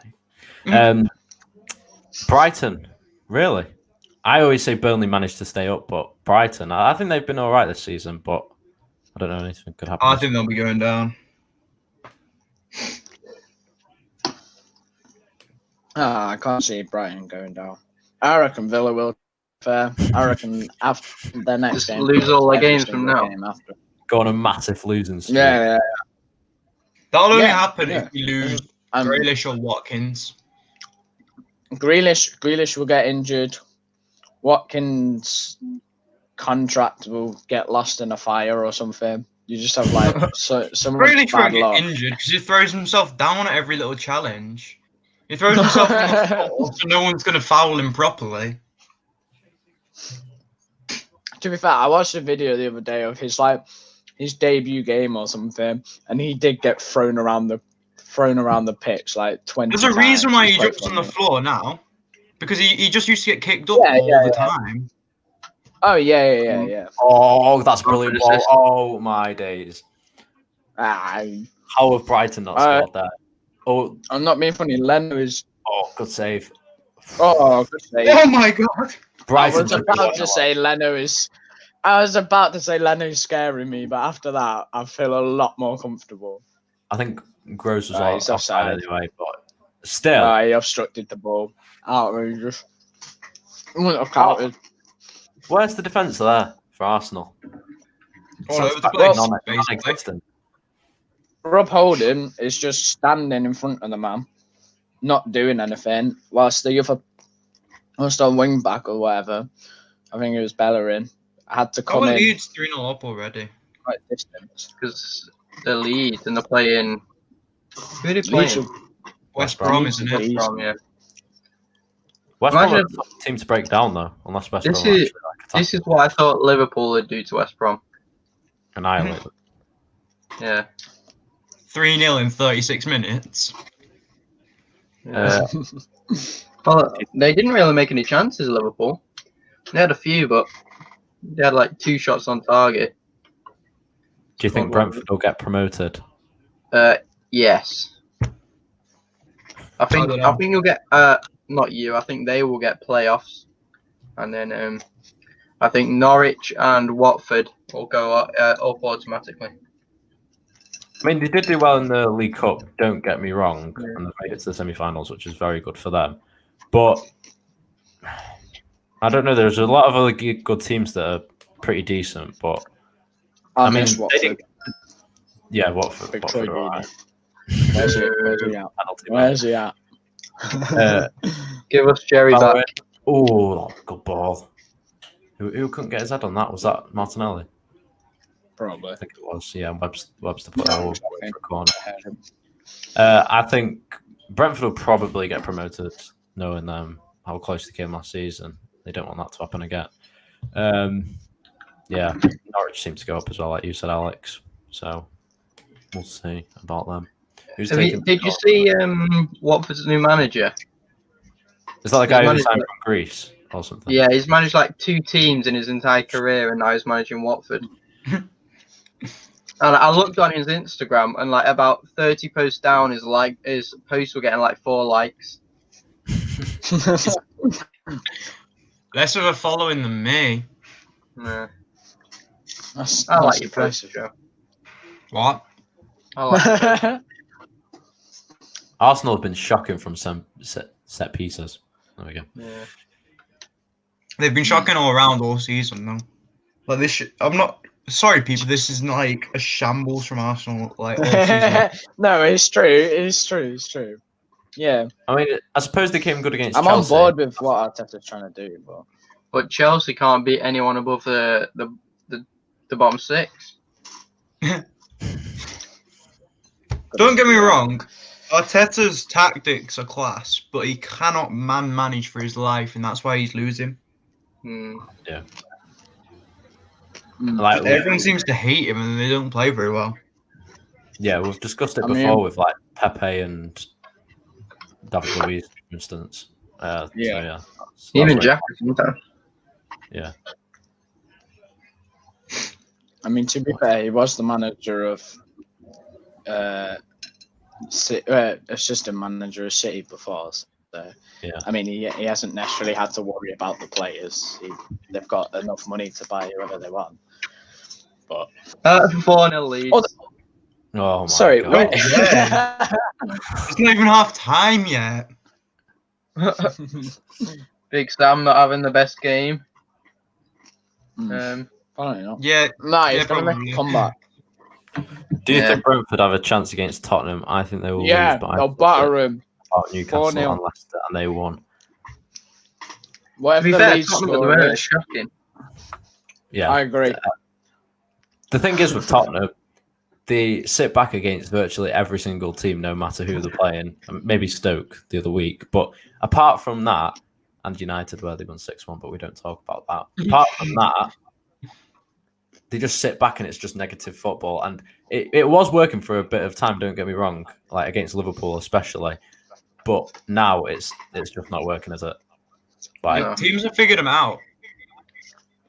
sake. Brighton, really? I always say Burnley managed to stay up, but Brighton, I think they've been all right this season, but I don't know, anything could happen. I think they'll be going down. I can't see Brighton going down. I reckon Villa will. Fair. I reckon after their next Just game, lose all their games from now. Go on a massive losing streak. Yeah. That'll only happen if we lose Grealish or Watkins. Grealish will get injured. Watkins' contract will get lost in a fire or something. You just have like some Grealish bad won't get luck. injured because he throws himself down at every little challenge. He throws himself on the floor, so no one's going to foul him properly. To be fair, I watched a video the other day of his debut game or something, and he did get thrown around the pitch like 20 times. There's a reason why he jumps on the floor now, because he just used to get kicked up all the time. Oh yeah. Oh, that's brilliant ball. Oh my days. How have Brighton not scored that? Oh, I'm not being funny. Leno is. Oh, good save. Oh, good save. Oh my god. I was about to say Leno is scaring me, but after that, I feel a lot more comfortable. I think Gross was offside anyway, but still. He obstructed the ball. Outrageous. Wouldn't have counted. Where's the defence there for Arsenal? All over the place, non-existent. Rob Holding is just standing in front of the man, not doing anything, whilst on wing back or whatever, I think it was Bellerin, had to come in. Leeds 3-0 up already. Quite distance. Because they're Leeds and they're playing. Who are they playing? West Brom, isn't it? West Brom, yeah. West Brom are a tough team to break down though, unless West Brom. This is what I thought Liverpool would do to West Brom. Annihilate them. Yeah. 3-0 in 36 minutes. Well, they didn't really make any chances, Liverpool. They had a few, but they had like 2 shots on target. Do you think Brentford will get promoted? Yes. I think you'll get not you. I think they will get playoffs, and then I think Norwich and Watford will go up automatically. I mean, they did do well in the League Cup, don't get me wrong, and they made it to the semi-finals, which is very good for them. But I don't know, there's a lot of other good teams that are pretty decent, but I mean, Watford. Yeah, Watford. Watford are right. Where's he at? Give us Jerry back. Oh, good ball. Who couldn't get his head on that? Was that Martinelli? Probably. I think it was. Yeah, Webster put it over for a corner. I think Brentford will probably get promoted, knowing how close they came last season. They don't want that to happen again. Yeah, Norwich seems to go up as well, like you said, Alex. So we'll see about them. Did you see Watford's new manager? Is that the guy who signed from Greece or something? Yeah, he's managed like 2 teams in his entire career, and now he's managing Watford. And I looked on his Instagram, and like about 30 posts down, his posts were getting like 4 likes. Less of a following than me. Yeah. I like your post, Joe. What? I like your post. Arsenal have been shocking from some set pieces. There we go. Yeah. They've been shocking all around all season, though. Like this, I'm not sorry, people. This is like a shambles from Arsenal, like all season. No, it's true. It's true. Yeah. I mean, I suppose they came good against I'm Chelsea. on board with what Arteta's trying to do, But Chelsea can't beat anyone above the bottom 6. Don't get me wrong. Arteta's tactics are class, but he cannot manage for his life, and that's why he's losing. Yeah. Like, Everyone seems to hate him, and they don't play very well. Yeah, we've discussed it before with like Pepe and David Luiz, for instance. Yeah. So, yeah. Even Jack sometimes. Yeah. I mean, to be fair, he was the manager of assistant manager of City before. So, yeah. I mean, he hasn't necessarily had to worry about the players. They've got enough money to buy whoever they want. But 4-0 lead. Oh my sorry, God. wait. It's not even half time yet. Big Sam not having the best game. I don't know. Yeah. No, he's yeah, going to make a comeback. Do you think Brentford have a chance against Tottenham? I think they will lose, but they'll batter him. Newcastle 4-0. and Leicester, and they won. To Whatever be the fair, lead Tottenham at the score moment is is, shocking. Yeah. I agree. The thing is with Tottenham, they sit back against virtually every single team, no matter who they're playing. Maybe Stoke the other week, but apart from that, and United where they won 6-1, but we don't talk about that. Apart from that, they just sit back and it's just negative football. And it was working for a bit of time, don't get me wrong, like against Liverpool especially. But now it's just not working, is it? Like, Teams have figured them out.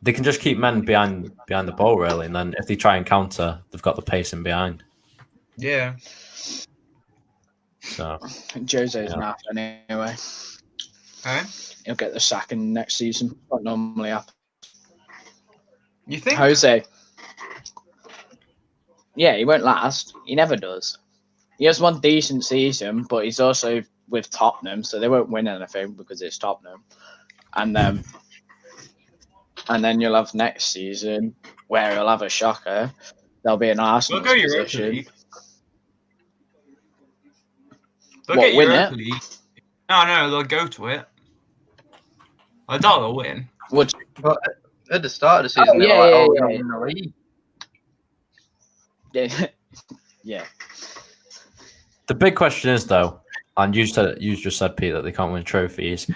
they can just keep men behind the ball, really, and then if they try and counter, they've got the pace in behind. Yeah. So Jose's naff anyway. Okay. He'll get the sack in next season. What normally happens. You think? Jose. Yeah, he won't last. He never does. He has one decent season, but he's also with Tottenham, so they won't win anything because it's Tottenham. And then you'll have next season where he'll have a shocker. There'll be an Arsenal position. They'll get Europa League. No, they'll go to it. I doubt they'll win. Would you? But at the start of the season, they were like, yeah. in the league. Yeah. the big question is, though, and you just said, Pete, that they can't win trophies.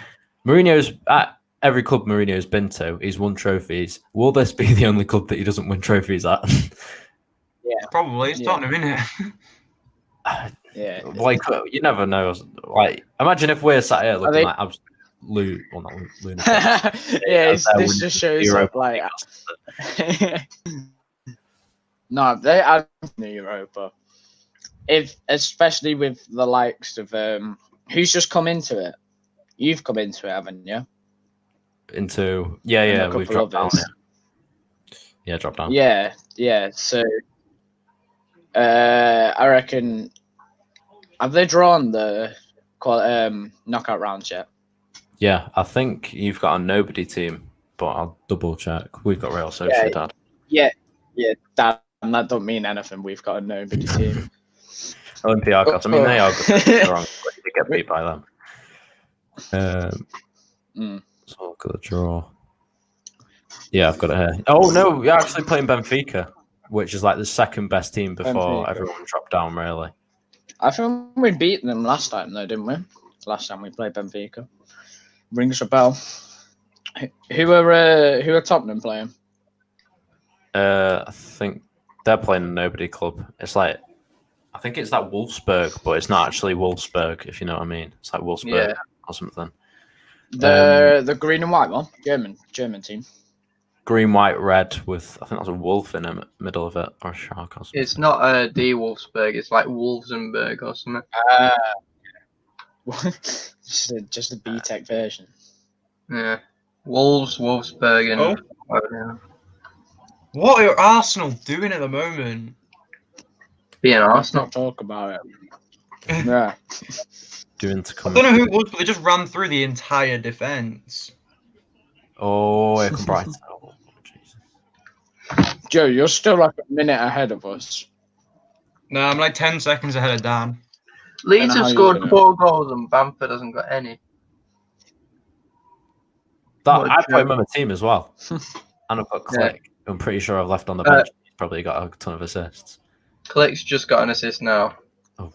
Mourinho's at every club Mourinho's been to, he's won trophies. Will this be the only club that he doesn't win trophies at? Yeah, probably. It's Tottenham, isn't it? Yeah. Like, you never know. Like, imagine if we're sat here looking like absolute, well, not lunatics. This just shows up like. No, they are in Europa. Especially with the likes of who's just come into it. You've come into it, haven't you? We've dropped down. Yeah, dropped down. Yeah. So, I reckon. Have they drawn the knockout rounds yet? Yeah, I think you've got a nobody team, but I'll double check. We've got Real Sociedad. Yeah. That don't mean anything. We've got a nobody team. Olympiacos. I mean, they are good. Wrong, but you get beat by them. So I'll look at the draw. Yeah, I've got it here. Oh no, we're actually playing Benfica, which is like the second best team before everyone dropped down. Really, I think we beat them last time, though, didn't we? Last time we played Benfica. Rings a bell. Who are Tottenham playing? I think they're playing a nobody club. It's like, I think it's like Wolfsburg, but it's not actually Wolfsburg, if you know what I mean. It's like Wolfsburg or something. The green and white one, German team. green, white, red with I think that's a wolf in the middle of it or a shark or something. It's not D Wolfsburg. It's like Wolfsenberg or something. Just a B-Tech version. Yeah, Wolfsburg, and What are Arsenal doing at the moment? being Let's Arsenal. not talk about it. Yeah. Doing to I come. don't know who it was, but they just ran through the entire defence. Oh, here come Brighton. Oh, Jesus. Joe, you're still like a minute ahead of us. No, I'm like 10 seconds ahead of Dan. Leeds how have you scored doing? 4 goals and Bamford hasn't got any. What a I put him joke. on my team as well. And I've got Click. I'm pretty sure I've left on the bench. He's probably got a ton of assists. Click's just got an assist now. Oh.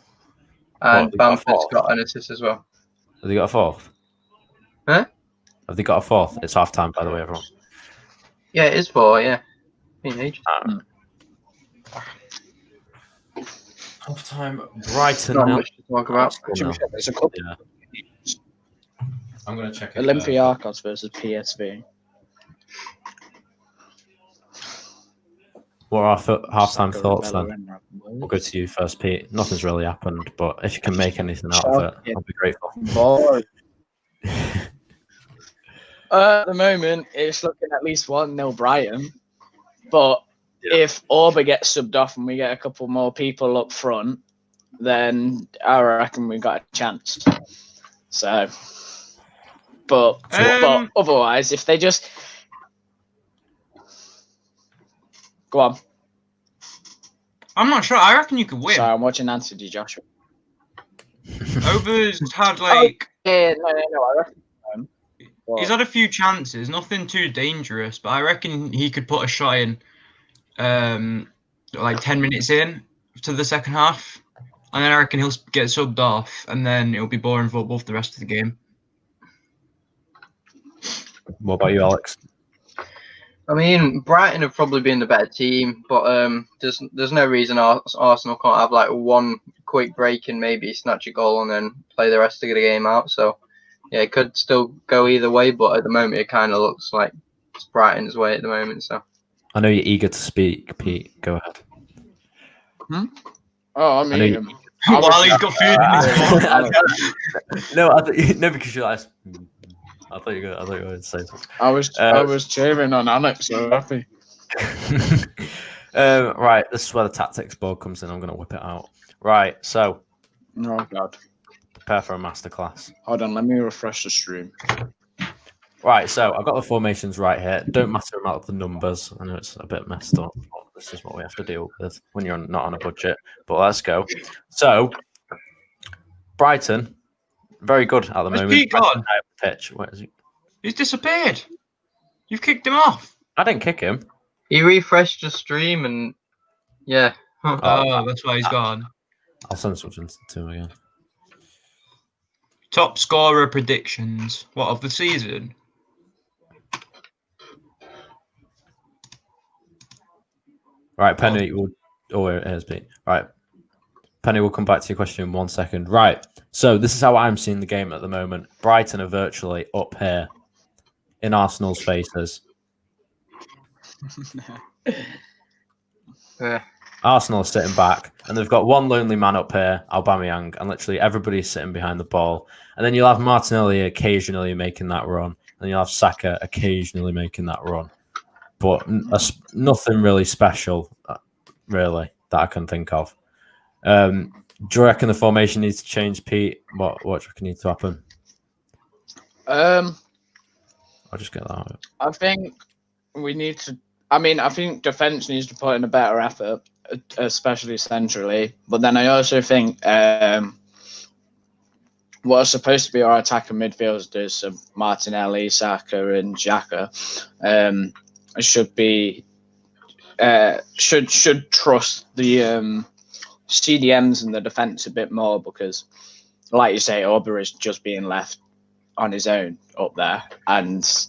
And What, they got a Bamford's fourth? got an assist as well. Have they got a fourth? Huh? Have they got a fourth? It's half time, by the way, everyone. Yeah, it is 4, yeah. Been ages. Half time, Brighton. Not nil. much to talk about. Arsenal nil. There's a couple. Yeah. I'm going to check it. Olympiacos versus PSV. What are our half-time Saka, thoughts then? Bellerin, We'll go to you first, Pete. Nothing's really happened, but if you can make anything out of it, I'll be grateful. Boring. At the moment, it's looking at least 1-0 Brighton. But if Auber gets subbed off and we get a couple more people up front, then I reckon we've got a chance. So, but otherwise, if they just go on. I'm not sure. I reckon you could win. Sorry, I'm watching Anthony Joshua. Ober's had like No. I reckon. he's had a few chances, nothing too dangerous, but I reckon he could put a shot in, like 10 minutes in to the second half, and then I reckon he'll get subbed off, and then it'll be boring football for the rest of the game. What about you, Alex? I mean, Brighton have probably been the better team, but there's no reason Arsenal can't have like one quick break and maybe snatch a goal and then play the rest of the game out. So, yeah, it could still go either way, but at the moment it kind of looks like it's Brighton's way at the moment. So, I know you're eager to speak, Pete. Go ahead. Oh, I mean, While he's got food in his mouth. No, because you're like. I thought you were going to say something. I was cheering on Alex. So happy. Right, this is where the tactics board comes in. I'm going to whip it out. Right, so Oh God. prepare for a masterclass. Hold on, let me refresh the stream. Right, so I've got the formations right here. Don't matter about the numbers. I know it's a bit messed up, but this is what we have to deal with when you're not on a budget. But let's go. So, Brighton, very good at the moment. Pete gone? Pitch. Where is he? He's disappeared. You've kicked him off. I didn't kick him. he refreshed the stream and yeah. Oh, that's why he's gone. I'll send something to him again. Top scorer predictions. What, of the season? Right, Penny will. Oh, here's Pete. Right, Penny will come back to your question in 1 second. Right, so this is how I'm seeing the game at the moment. Brighton are virtually up here in Arsenal's faces. Yeah. Arsenal are sitting back, and they've got one lonely man up here, Aubameyang, and literally everybody's sitting behind the ball. And then you'll have Martinelli occasionally making that run, and you'll have Saka occasionally making that run. But nothing really special, really, that I can think of. Do you reckon the formation needs to change, Pete? What do you reckon needs to happen? I'll just get that out. I think we need to. I mean, I think defense needs to put in a better effort, especially centrally. But then I also think what are supposed to be our attacking midfielders, so Martinelli, Saka, and Xhaka, should trust the CDMs and the defense a bit more, because, like you say, Auber is just being left on his own up there, and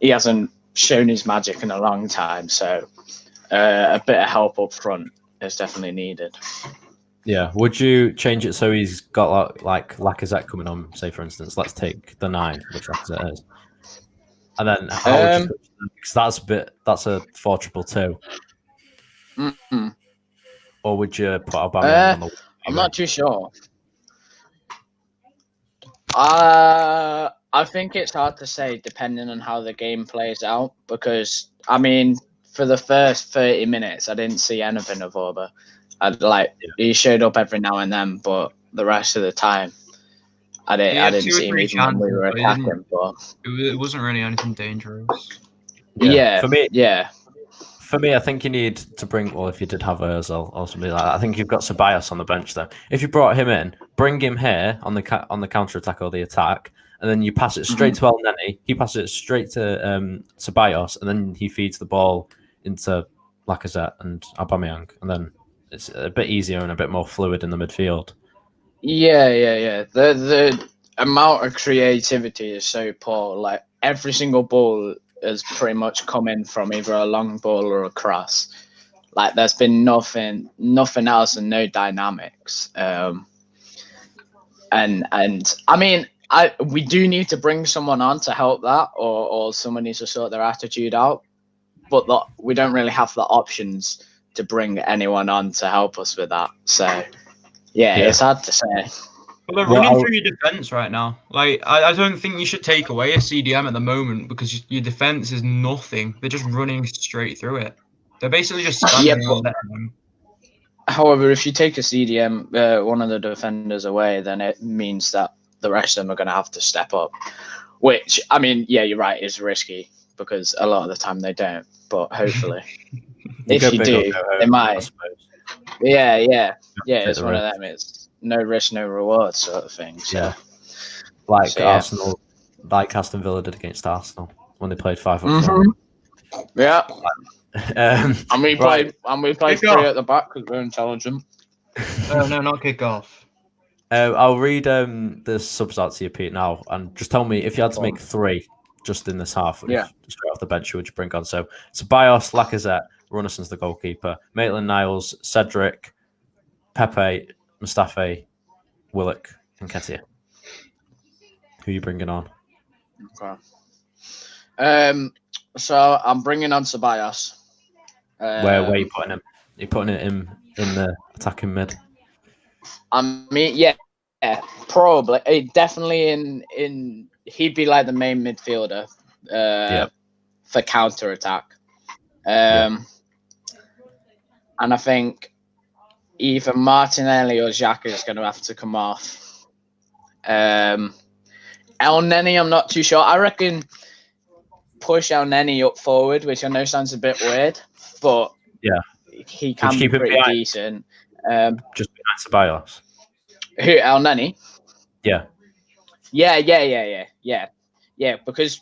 he hasn't shown his magic in a long time. So a bit of help up front is definitely needed. Yeah. Would you change it so he's got like Lacazette coming on, say, for instance? Let's take the 9, which Lacazette is. And then how would you switch them? Because that's a 4-2-2. Mm-mm. Or would you put Aubameyang on the? I'm not too sure. I think it's hard to say depending on how the game plays out because I mean, for the first 30 minutes, I didn't see anything of Auba. He showed up every now and then, but the rest of the time, I didn't see him even when we were attacking. But it wasn't really anything dangerous. Yeah. For me, I think you need to bring. Well, if you did have Ozil or something like that, I think you've got Ceballos on the bench there. If you brought him in, bring him here on the counter attack or the attack, and then you pass it straight to Elneny. He passes it straight to Ceballos, and then he feeds the ball into Lacazette and Aubameyang, and then it's a bit easier and a bit more fluid in the midfield. Yeah. The amount of creativity is so poor. Like every single ball has pretty much come in from either a long ball or a cross. Like there's been nothing else and no dynamics. And I mean, we do need to bring someone on to help that, or someone needs to sort their attitude out. But we don't really have the options to bring anyone on to help us with that. So yeah. It's hard to say. Well, they're running through your defence right now. Like, I don't think you should take away a CDM at the moment because your defence is nothing. They're just running straight through it. They're basically just standing there. However, if you take a CDM, one of the defenders away, then it means that the rest of them are going to have to step up. Which, I mean, yeah, you're right, is risky because a lot of the time they don't. But hopefully, if you do, they might. Yeah. It's one of them. It's no risk, no reward sort of thing. So. Yeah, Arsenal, like Aston Villa did against Arsenal when they played 5 up front. Yeah, and we played 3 at the back because we're intelligent. No, not kick off. I'll read the subs out to you, Pete, now, and just tell me if you had to make 3 just in this half. Straight off the bench, who would you bring on? So Ceballos, Lacazette, Runnisson's the goalkeeper, Maitland-Niles, Cedric, Pepe, Mustafi, Willock, and Ketia. Who are you bringing on? Okay. So I'm bringing on Ceballos. Where are you putting him? You're putting him in the attacking mid. I mean, yeah, probably. Definitely in. He'd be like the main midfielder. For counter attack. And I think either Martinelli or Xhaka is going to have to come off. Elneny, I'm not too sure. I reckon push Elneny up forward, which I know sounds a bit weird, but he can be pretty decent. Just behind Ceballos. Who, Elneny? Yeah. Yeah, because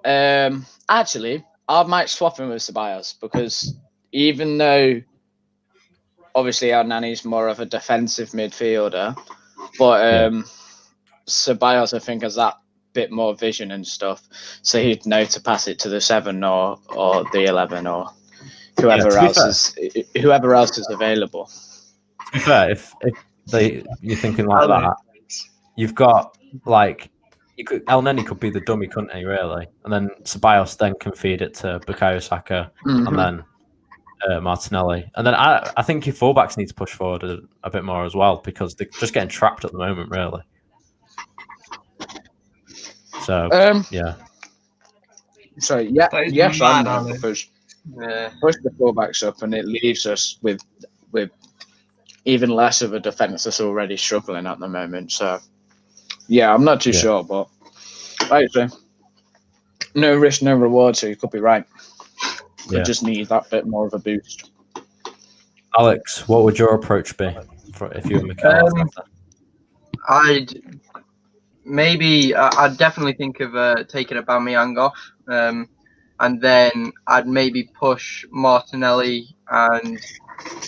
actually, I might swap him with Ceballos because even though obviously Elneny's more of a defensive midfielder, but Ceballos I think has that bit more vision and stuff, so he'd know to pass it to the 7 or the 11 or whoever else is available. To be fair, if you're thinking like that, you've got like Elneny could be the dummy, couldn't he? Really, and then Ceballos then can feed it to Bukayo Saka, and then Martinelli, and then I think your fullbacks need to push forward a bit more as well because they're just getting trapped at the moment, really. So So yes, I know because push the fullbacks up, and it leaves us with even less of a defence that's already struggling at the moment. So yeah, I'm not too sure, but like I say, no risk, no reward. So you could be right. We just need that bit more of a boost. Alex, what would your approach be if you were Mikel Arteta? I'd definitely think of taking Aubameyang off, and then I'd maybe push Martinelli, and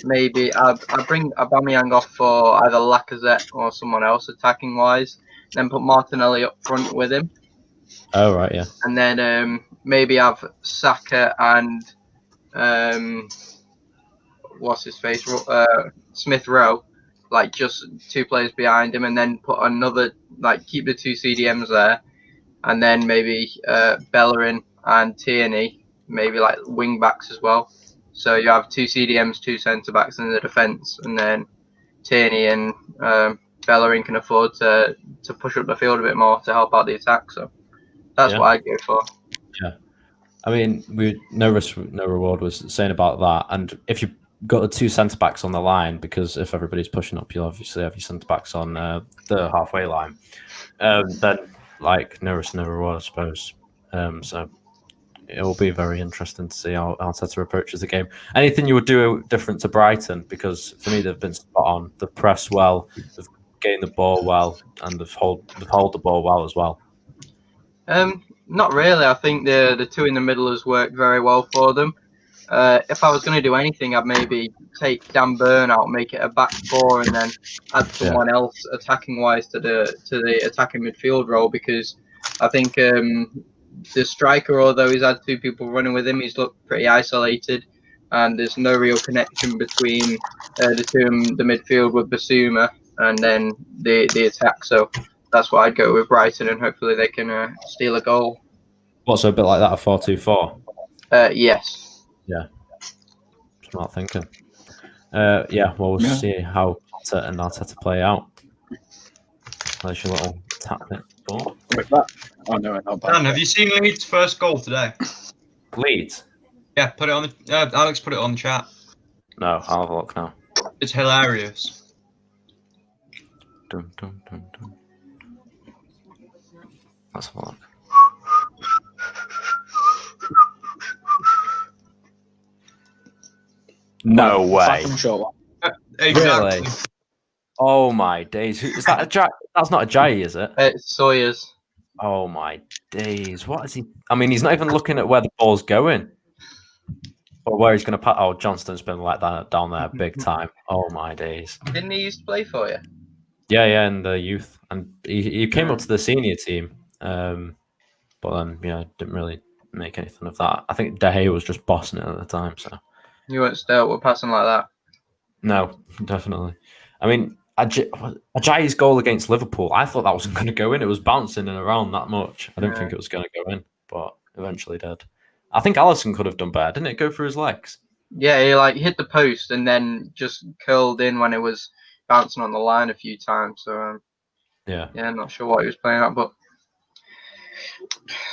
maybe I'd bring Aubameyang off for either Lacazette or someone else attacking wise, then put Martinelli up front with him. Oh right, yeah. And then maybe have Saka and what's his face, Smith Rowe, like just 2 players behind him, and then put another, like keep the 2 CDMs there, and then maybe Bellerin and Tierney, maybe like wing backs as well. So you have 2 CDMs, 2 centre backs in the defence, and then Tierney and Bellerin can afford to push up the field a bit more to help out the attack. So that's what I'd go for. Yeah, I mean, no risk, no reward was saying about that. And if you got the 2 centre backs on the line, because if everybody's pushing up, you'll obviously have your centre backs on the halfway line. Then like no risk, no reward, I suppose. So it will be very interesting to see how Arteta approaches the game. Anything you would do different to Brighton? Because for me, they've been spot on. They've pressed well, they've gained the ball well, and they've hold the ball well as well. Not really. I think the 2 in the middle has worked very well for them. If I was going to do anything, I'd maybe take Dan Burn out, make it a back 4, and then add someone else attacking wise to the attacking midfield role, because I think the striker, although he's had 2 people running with him, he's looked pretty isolated, and there's no real connection between the 2 in the midfield with Basuma and then the attack. So that's why I'd go with Brighton, and hopefully they can steal a goal. What's a bit like that, a 4-2-4? Yes. Yeah. Smart thinking. Yeah, well, we'll see how Arteta and Arteta play out. There's your little tactic board. Oh, no, not bad. Dan, have you seen Leeds' first goal today? Leeds? Yeah, put it on the. Alex put it on the chat. No, I'll have a look now. It's hilarious. Dun, dun, dun, dun. Let's have a look. No way. Exactly. Really? Oh my days. Is that a Jai? That's not a Jai, is it? It's Sawyer's. Oh my days. What is he? I mean, he's not even looking at where the ball's going. Or where he's going to put. Oh, Johnston's been like that down there big time. Oh my days. Didn't he used to play for you? Yeah, in the youth. And he came up to the senior team. But then, didn't really make anything of that. I think De Gea was just bossing it at the time, so. You weren't dealt with passing like that. No, definitely. I mean, Ajayi's goal against Liverpool, I thought that wasn't going to go in. It was bouncing and around that much. I didn't think it was going to go in, but eventually did. I think Alisson could have done better. Didn't it go through his legs? Yeah, he hit the post and then just curled in when it was bouncing on the line a few times. So yeah, not sure what he was playing at, but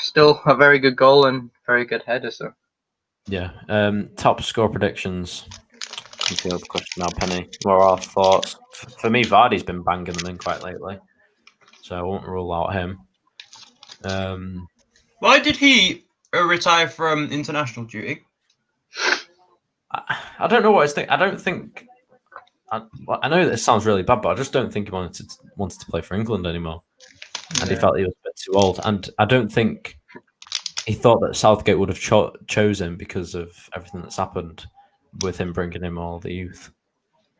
still a very good goal and very good header. So yeah, top score predictions. The question now, Penny. What are our thoughts? For me, Vardy's been banging them in quite lately, so I won't rule out him. Why did he retire from international duty? I don't know what his thing. I don't think. I know that it sounds really bad, but I just don't think he wanted to play for England anymore, and he felt he was a bit too old. And I don't think he thought that Southgate would have chosen because of everything that's happened with him bringing in all the youth.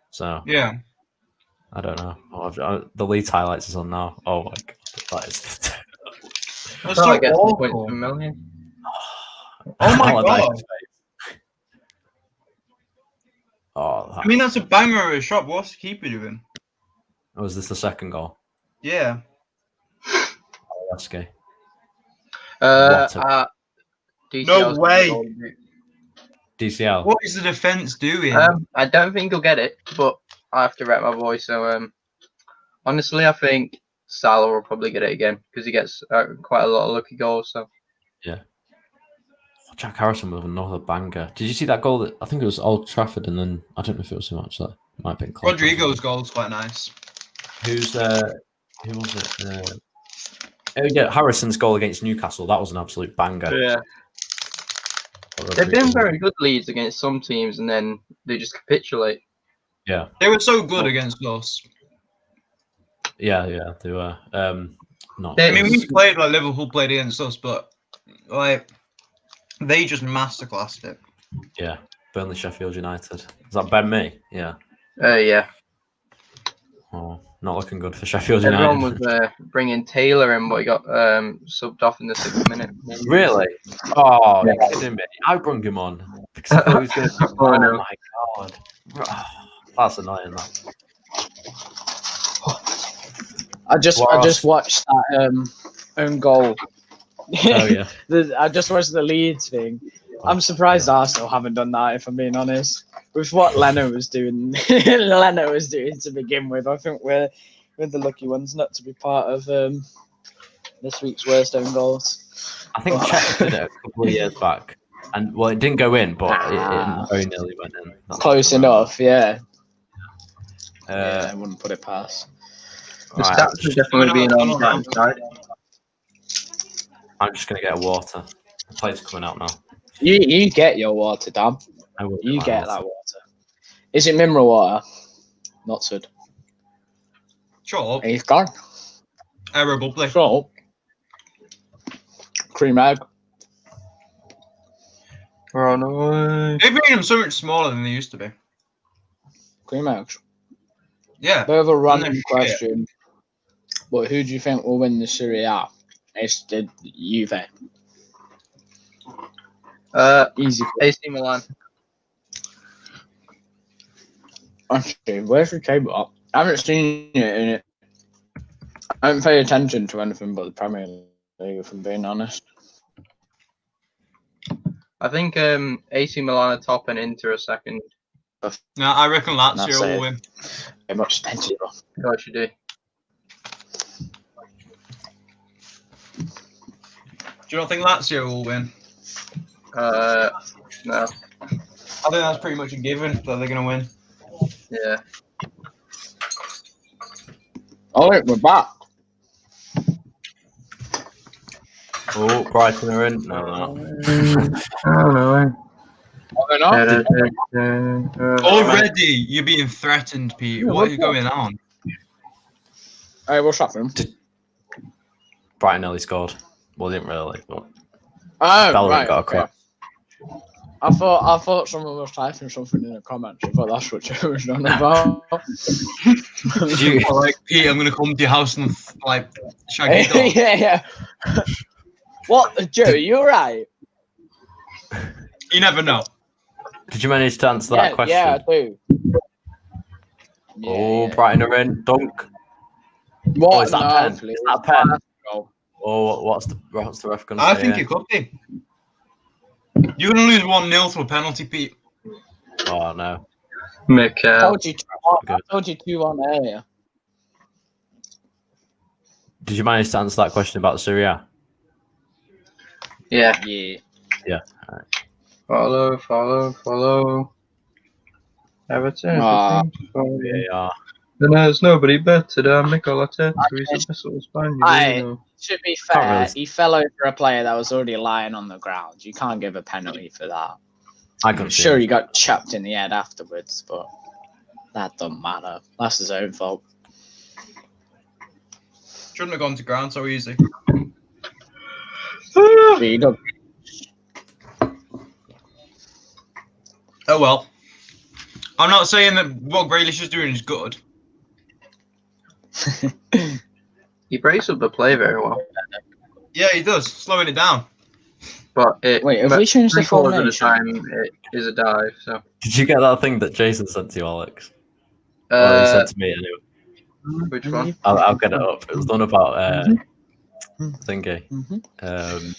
So yeah, I don't know. The Leeds highlights is on now. Oh my god, that is. That's so awful. Oh my god. I mean, that's a banger of a shot. What's the keeper doing? Oh, is this the second goal? Yeah. Oh, that's gay. DCL no way. DCL. What is the defense doing? I don't think he'll get it, but I have to rep my voice. So honestly, I think Salah will probably get it again because he gets quite a lot of lucky goals. So yeah. Jack Harrison with another banger. Did you see that goal? I think it was Old Trafford, and then I don't know if it was so much that might have been close. Rodrigo's goal is quite nice. Who was it? Oh yeah, Harrison's goal against Newcastle. That was an absolute banger. Yeah. They've been very good leads against some teams, and then they just capitulate. Yeah. They were so good against us. Yeah, they were. Not. I mean, we played like Liverpool played against us, but like they just masterclassed it. Yeah, Burnley, Sheffield United. Is that Ben Mee? Yeah. Yeah. Oh, not looking good for Sheffield United. Everyone was bringing Taylor in, but he got subbed off in the 6th minute. Really? Oh, you're kidding me. I brought him on because I thought he was going to. Oh no. My god. Oh, that's annoying. That. I just watched that own goal Oh yeah. I just watched the Leeds thing. I'm surprised Arsenal haven't done that, if I'm being honest. With what Leno was doing, to begin with, I think we're the lucky ones not to be part of this week's worst own goals. I think Czech did it a couple of years back, and well, it didn't go in, but it very nearly went in. That's Close enough, yeah. Yeah, I wouldn't put it past. The stats are definitely being on the right side. I'm just gonna get a water. The play's coming out now. You get your water, Dan. I will You get that water. Is it mineral water? Not good. Shut up. He's gone. Error bubbly. Shut up. Cream egg. Run away. They've made them so much smaller than they used to be. Cream eggs. Yeah. Bit of a random shit. question. But who do you think will win the Serie A? It's the Juve. Easy. AC Milan. Actually, where's the table up? I haven't seen it in it. I haven't paid attention to anything but the Premier League, if I'm being honest. I think AC Milan are top and Inter are second. No, I reckon That's Lazio it. will win. Very much attention. What you do? Do you not think Lazio will win? No. I think that's pretty much a given that they're going to win. Yeah. Oh, wait, we're back. Oh, Brighton are in. No. Already, you're being threatened, Pete. Yeah, What is going on? Hey, what's happening? Brighton nearly scored. Well, they didn't really, but Oh, Bellerin right. got a Okay. cross. I thought someone was typing something in the comments. I thought that's what you was on about. Like, Pete, I'm going to come to your house and, like, shag your dog. yeah. What, Joe? You right? You never know. Did you manage to answer that question? Yeah, I do. Oh, Brighton are in. Dunk. What? Oh, is that a pen? Please. Is that a pen? Oh, what's the ref going to say? I think it could be. You're going to lose 1-0 to a penalty, Pete. Oh, no. I Mikel. told you 2-1 earlier. Did you manage to answer that question about Serie A? Yeah. Yeah. Yeah. All right. Follow. Everton. Yeah. Then there's nobody better than Mikel Arteta. He's the best little Spaniard. To be Can't fair, really- he fell over a player that was already lying on the ground. You can't give a penalty for that. I I'm couldn't see sure him. he got chopped in the head afterwards, but that doesn't matter. That's his own fault. Shouldn't have gone to ground so easy. He done- Oh, well. I'm not saying that what Grealish is doing is good. He breaks up the play very well. Yeah, he does, slowing it down. But it, Wait, have we changed the 3/4 of the formation? time it is a dive. So Did you get that thing that Jason sent to you, Alex? Well, he sent to me anyway. which one? I'll get it up. It was done about thingy. Mhm.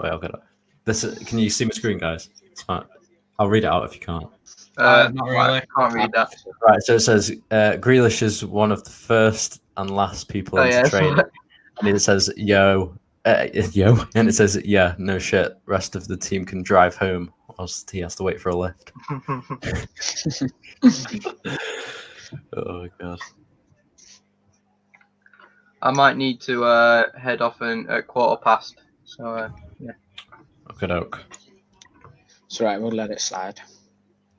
Wait, I'll get it. Can you see my screen, guys? It's fine. I'll read it out if you can't. Not really. I can't read that. Right, so it says Grealish is one of the first and last people Oh, into yeah. training. And it says, yo, and it says, yeah, no shit. Rest of the team can drive home, or else he has to wait for a lift. Oh, God. I might need to head off at 1:15. So yeah. Okay, doke. It's right, we'll let it slide.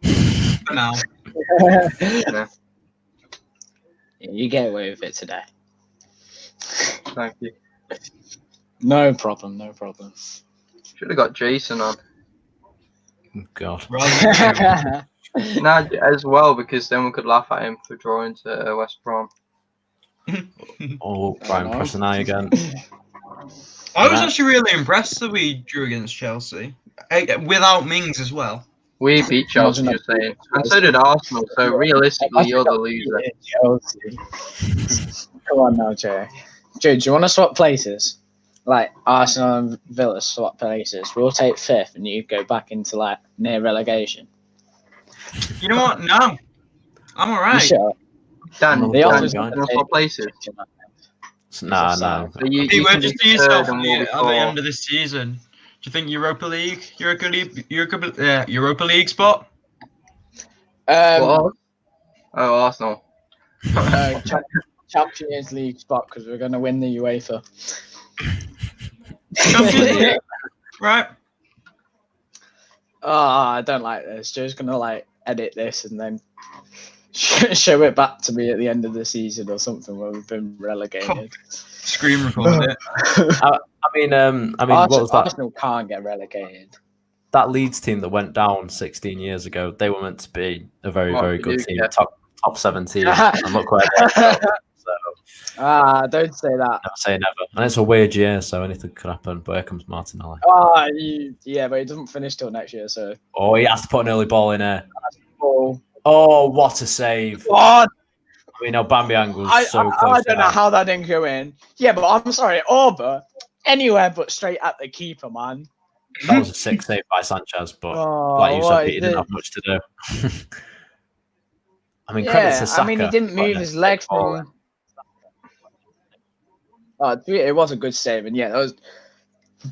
For now. Yeah. You get away with it today. Thank you. No problem. Should have got Jason on. God. Rather Nah, as well, because then we could laugh at him for drawing to West Brom. Oh, Brian pressing I again. I was actually really impressed that we drew against Chelsea. Without Mings as well. We beat Chelsea, you're saying. And so did Arsenal, so realistically, you're the loser. Come on now, Jay. Jay, do you want to swap places? like Arsenal and Villa swap places, we'll take 5th and you go back into like near relegation. You know what? No, I'm all right. Sure. Dan, They Dan, often swap places. Nah. So Hey, you where can do you be see yourself third at and the we'll be end fourth. of this season? Do you think Europa League spot? What? Oh, Arsenal. No, Champions League spot because we're going to win the UEFA. Champions League, right? Oh, I don't like this. Joe's going to like edit this and then show it back to me at the end of the season or something where we've been relegated. Screen record it. I mean, what was that? Arsenal can't get relegated. That Leeds team that went down 16 years ago, they were meant to be a very, very good team, top 17. And look where they are. So, don't say that. never say never. And it's a weird year, so anything could happen. But here comes Martinelli. Yeah, but he doesn't finish till next year, so. Oh, he has to put an early ball in here. Oh, What a save. what? I mean, Aubameyang was so close. I don't know how that didn't go in. Yeah, but I'm sorry, Auba, anywhere but straight at the keeper, man. That was a sick save by Sanchez, but like you said, he didn't have much to do. I mean, credit to Saka. I mean, he didn't move his leg from. It was a good save, and yeah, that was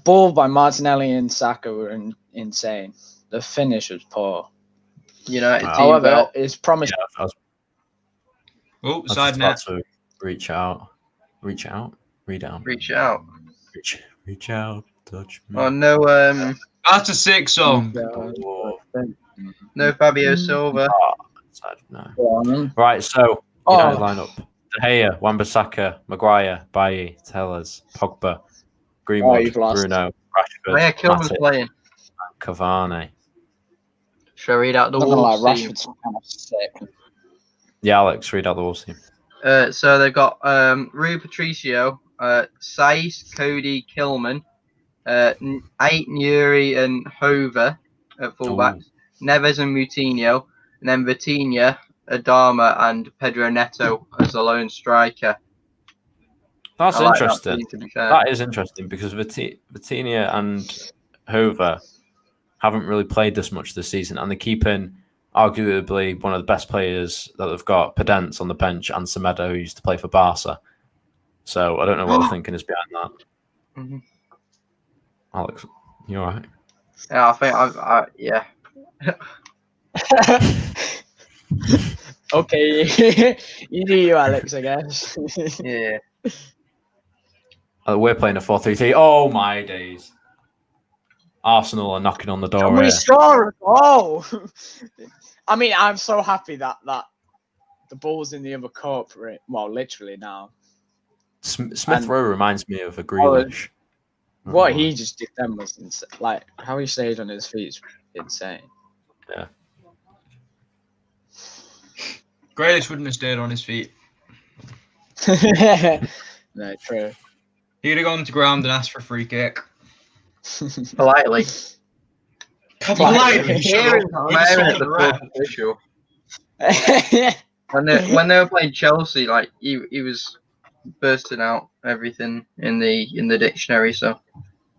ball by Martinelli and Saka were insane. The finish was poor. United team. However, it's promising. Yeah, Oh, side net. To reach out, read out, Reach out. reach out, touch me. Oh no, That's a sick song. no Fabio Silva. No. Right, so United lineup: De Gea, Wan-Bissaka, Maguire, Bailly, Tellers, Pogba, Greenwood, Bruno, Rashford, Yeah, Kilman's Matic, playing. and Cavani. Shall I read out the Not gonna lie, Wolves team? Rashford's kind of sick. Yeah, Alex, read out the Wolves team. So they've got Rui Patricio, Saiss, Cody, Kilman, Ait, Nuri, and Hover at fullbacks, Neves and Moutinho, and then Vitinha, Adama, and Pedro Neto as the lone striker. That's I like interesting. that team, to be fair. That is interesting because Vitinha and Hover haven't really played this much this season, and they're keeping arguably one of the best players that they've got, Pedence, on the bench, and Semedo, who used to play for Barca. So I don't know what the thinking is behind that. Mm-hmm. Alex, you all right? Yeah, I think yeah. Okay, you do you, Alex, I guess. Yeah. We're playing a 4-3-3. Oh my days! Arsenal are knocking on the door. Can we here. score a goal? I mean, I'm so happy that the ball's in the other court for it. Well, literally now. Smith Rowe reminds me of a Grealish. What he just did then was insane. Like, how he stayed on his feet is insane. Yeah. Grealish wouldn't have stayed on his feet. No, true. He'd have gone to ground and asked for a free kick. Politely. Politely. When they were playing Chelsea, like he was bursting out everything in the dictionary. So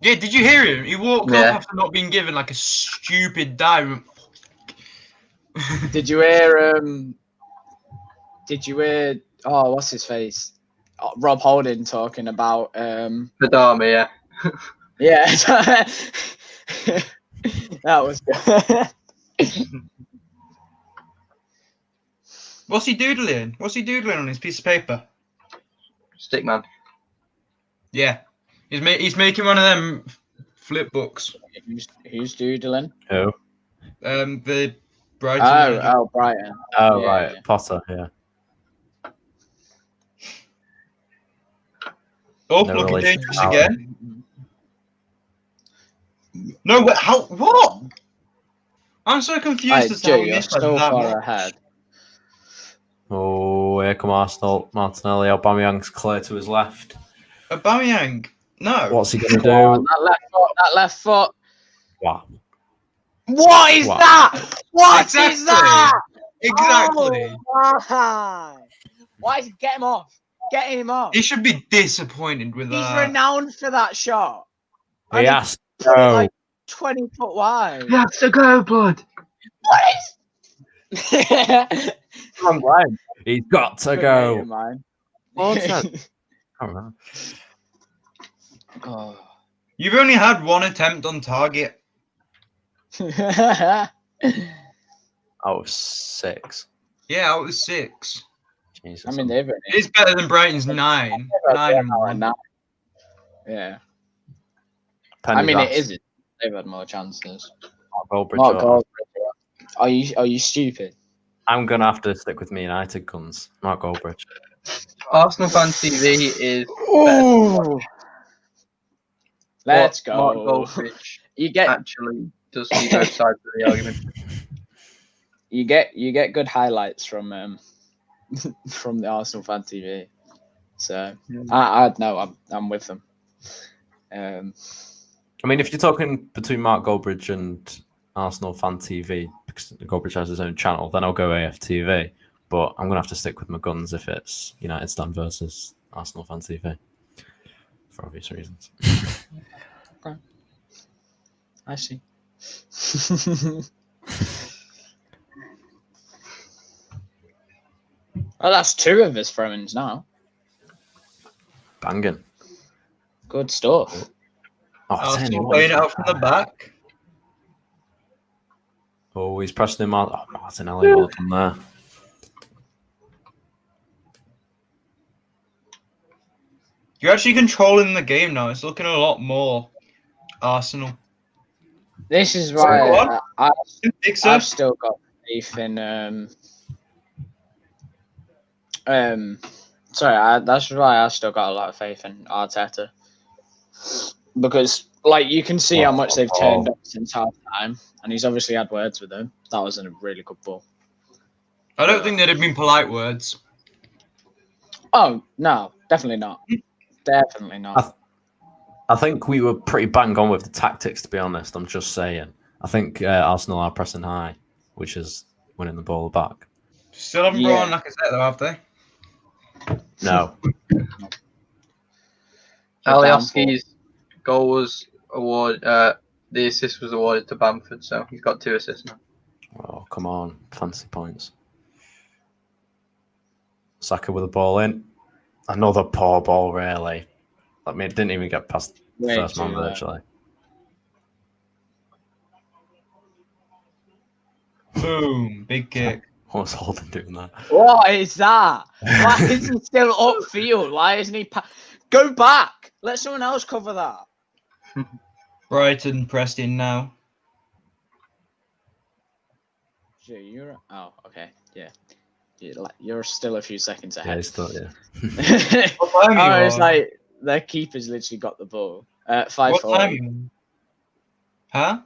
yeah, did you hear him? He walked up after not being given like a stupid dive. Did you hear? Oh, what's his face? Rob Holding talking about Adama, yeah. Yeah, that was good. What's he doodling? What's he doodling on his piece of paper? Stickman. Yeah, he's making one of them flip books. Who's doodling? Who? The Brighton. Oh, Brighton. Oh, Yeah, right, yeah. Potter. Yeah. Oh, No looking relation dangerous to again. No, how? What? I'm so confused as to how Joe, we you're missed by so that far much. ahead. Oh, here come Arsenal. Martinelli. Aubameyang's clear to his left. Aubameyang. No. What's he going to Oh, do? that left foot. Wow. What is Wow. that? What Exactly. is that? Exactly. Oh, why? Why is he get him off? Get him off. He should be disappointed with He's that. renowned for that shot. He has to Put it go. like 20 foot wide. You have to go, blood. What is? Come on, Brian. He's got to go. What's that? I don't know. Oh. You've only had one attempt on target. Oh, 6. Yeah, out of 6. Jesus. I mean, they've It's better than Brighton's 9. 9 and 1. Yeah. Penny's I mean, it ass. isn't. They've had more chances. Mark Goldbridge. Mark Goldbridge. Are you stupid? I'm gonna have to stick with me United guns. Mark Goldbridge. Arsenal fan TV is Ooh. Let's go. Mark Goldbridge You get actually does see both sides of the argument. you get good highlights from from the Arsenal fan TV. So I know I'm with them. I mean, if you're talking between Mark Goldbridge and Arsenal fan TV, because Goldbridge has his own channel, then I'll go AFTV. But I'm gonna have to stick with my guns if it's United Stand versus Arsenal fan TV, for obvious reasons. Okay. I see. Well, that's 2 of his throw-ins now. Banging. Good stuff. Oh, Arsenal playing it out from the back. Oh, he's pressing him out. Oh, Martinelli, well done there. You're actually controlling the game now. It's looking a lot more Arsenal. This is why I've Sorry, still got faith in that's why I still got a lot of faith in Arteta, because like you can see how much they've turned up since half time, and he's obviously had words with them. That was a really good ball. I don't think they'd have been polite words. Oh no, definitely not. Definitely not. I think we were pretty bang on with the tactics, to be honest. I'm just saying. I think Arsenal are pressing high, which is winning the ball back. Still haven't brought on Lacazette though, have they? No. Alioski's goal was awarded. The assist was awarded to Bamford, so he's got 2 assists now. Oh, come on. Fancy points. Saka with the ball in. Another poor ball, really. I mean, it didn't even get past the first man, virtually. Boom. Big kick. What's Holden doing that? What is that? Why is he still upfield? Why isn't he? Go back. Let someone else cover that. Brighton pressed in now. You're okay. Yeah. You're still a few seconds ahead. Yeah, he's still, yeah. It's like their keeper's literally got the ball. 5:40. Huh?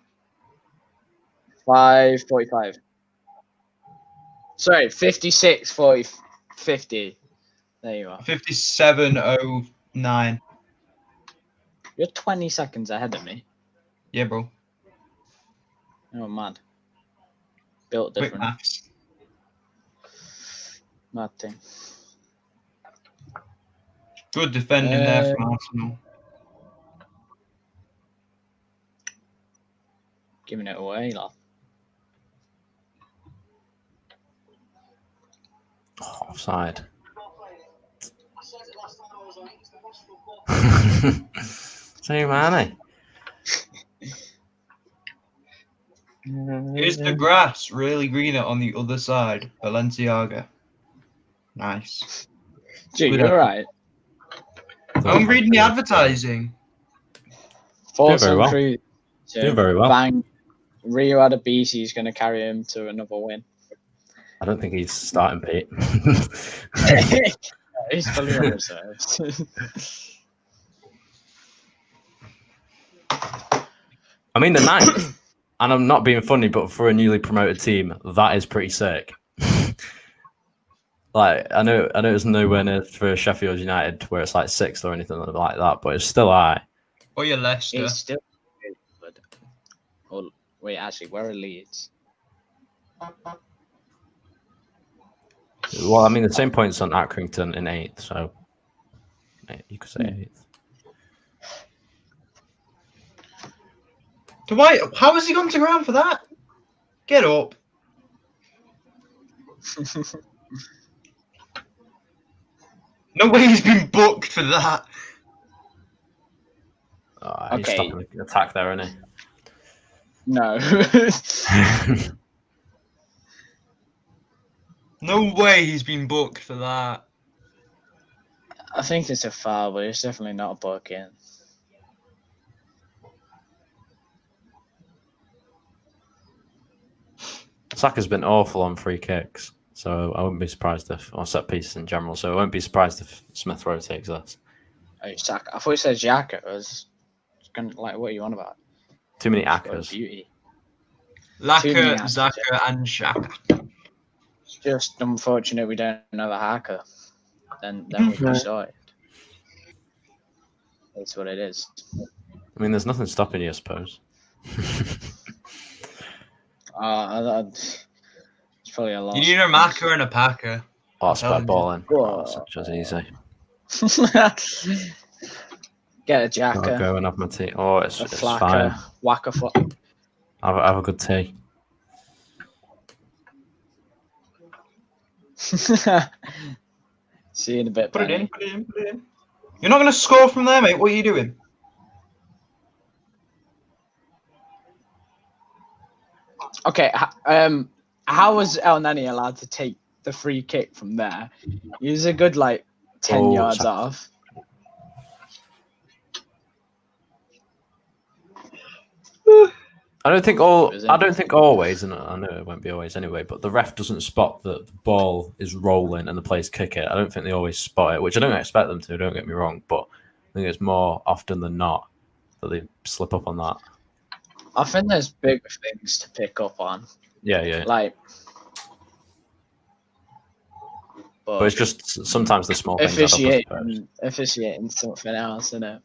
5:45. Sorry, 56, 40, 50. There you are. 57:09. You're 20 seconds ahead of me. Yeah, bro. Oh, mad. Built Quick different. maths. Mad thing. Good defending there from Arsenal. Giving it away, lad. Oh, offside. Say, man. Is the grass really greener on the other side? Balenciaga. Nice. Gee, Good you're right. I'm reading the advertising. Force very well. Cruz. Doing very well. Bang. Rio Adebisi is going to carry him to another win. I don't think he's starting, Pete. He's fully on reserves. I mean, the 9th, and I'm not being funny, but for a newly promoted team, that is pretty sick. Like, I know it's nowhere near for Sheffield United where it's like 6th or anything like that, but it's still high. Or your Leicester. It's still good. Oh, wait, actually, where are Leeds? Well, I mean, the same points on Accrington in 8th, so You could say 8th. How has he gone to ground for that? Get up. No way he's been booked for that. He's stopping the attack there, isn't he? No. No way he's been booked for that. I think it's a foul, but it's definitely not a booking. Saka's been awful on free kicks, so I wouldn't be surprised or set pieces in general. So I won't be surprised if Smith Rowe takes this. Oh, Saka. I thought you said Xhaka. I was gonna, like, what are you on about? Too many Got Akas. beauty. Laka, Xhaka, and Xhaka. It's just unfortunate we don't have a hacker. Then we'd be sorted. That's what it is. I mean, there's nothing stopping you, I suppose. It's probably a lot. You need a Maka and a Packer. Spot balling. Whoa. Such as easy. Get a I'll Jacker. go and have my tea. Oh, it's Flacker, fine. Whack a foot. Have a good tea. See you in a bit. Put it in. You're not going to score from there, mate. What are you doing? Okay, how was El Nani allowed to take the free kick from there? He was a good 10 yards off. I don't think always, and I know it won't be always anyway, but the ref doesn't spot that the ball is rolling and the players kick it. I don't think they always spot it, which I don't expect them to, don't get me wrong, but I think it's more often than not that they slip up on that. I think there's bigger things to pick up on. Yeah. But it's just sometimes the small things add up, I suppose. officiating something else, isn't it?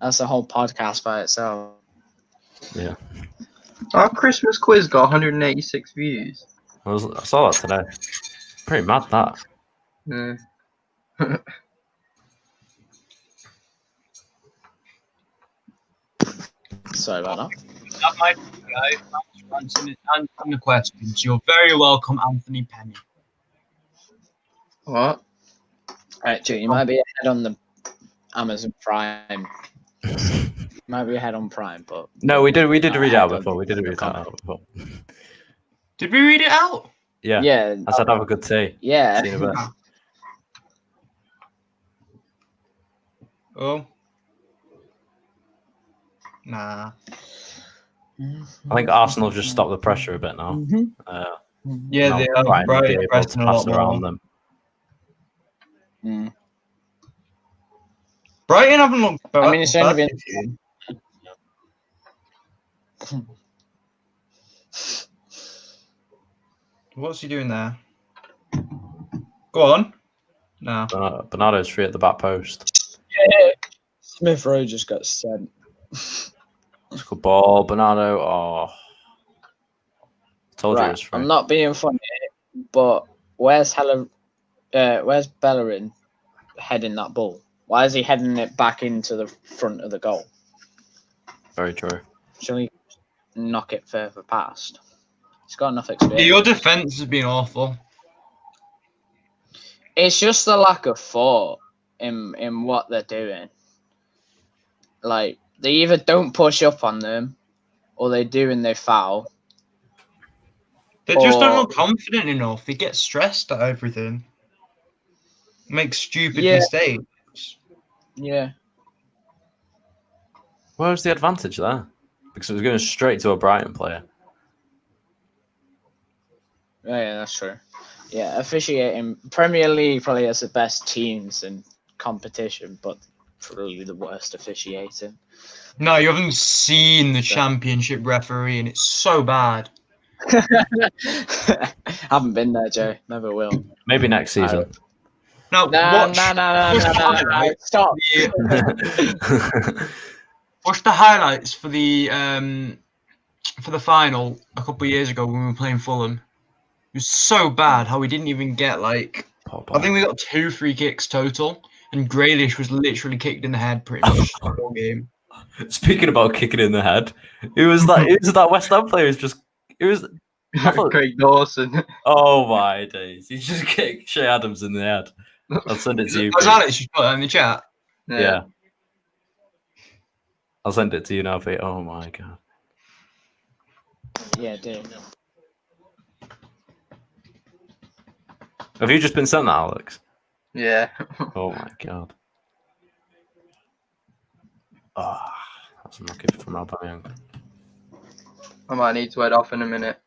That's a whole podcast by itself. Yeah. Our Christmas quiz got 186 views. I saw that today. Pretty mad, that. Yeah. Sorry about that. That might be guys. Thanks for answering the questions. You're very welcome, Anthony Penny. What? Alright, Joe, you might be ahead on the Amazon Prime. Might be ahead on Prime, but No, we did read it out before. We did read it out before. Did we read it out? Yeah. Yeah. I said have a good tea. Yeah. See you in a bit. Oh. Nah. I think Arsenal have just stopped the pressure a bit now. Yeah, Now they are. Brighton will be Brighton able pressing to a pass lot around more. them. Brighton haven't looked bad. I mean, it's only been. What's he doing there? Go on. No. Bernardo's free at the back post. Yeah. Smith Rowe just got sent. It's a good ball. Bernardo. Oh. Told you it was free. I'm not being funny, but where's Bellerin heading that ball? Why is he heading it back into the front of the goal? Very true. Shall he knock it further past? He's got enough experience. Your defense has been awful. It's just the lack of thought in what they're doing. Like, they either don't push up on them, or they do and they foul. They just don't look confident enough. They get stressed at everything. Make stupid mistakes. Yeah. Where was the advantage there? Because it was going straight to a Brighton player. Yeah, that's true. Yeah, officiating. Premier League probably has the best teams in competition, but probably the worst officiating. No, you haven't seen the Championship referee, and it's so bad. Haven't been there, Joe. Never will. Maybe next season. No, No. Stop. Watch the highlights for the final a couple of years ago when we were playing Fulham. It was so bad how we didn't even get I think we got 2 free kicks total, and Grealish was literally kicked in the head pretty much the whole game. Speaking about kicking in the head, it was that West Ham player. I thought, Craig Dawson. oh my days! He just kicked Shea Adams in the head. I'll send it to you. Was Alex just put that in the chat? Yeah. I'll send it to you now, Pete. Oh my god. Yeah, dude. Have you just been sent that, Alex? Yeah. Oh my god. Oh, that's unlucky from Aubameyang. I might need to head off in a minute.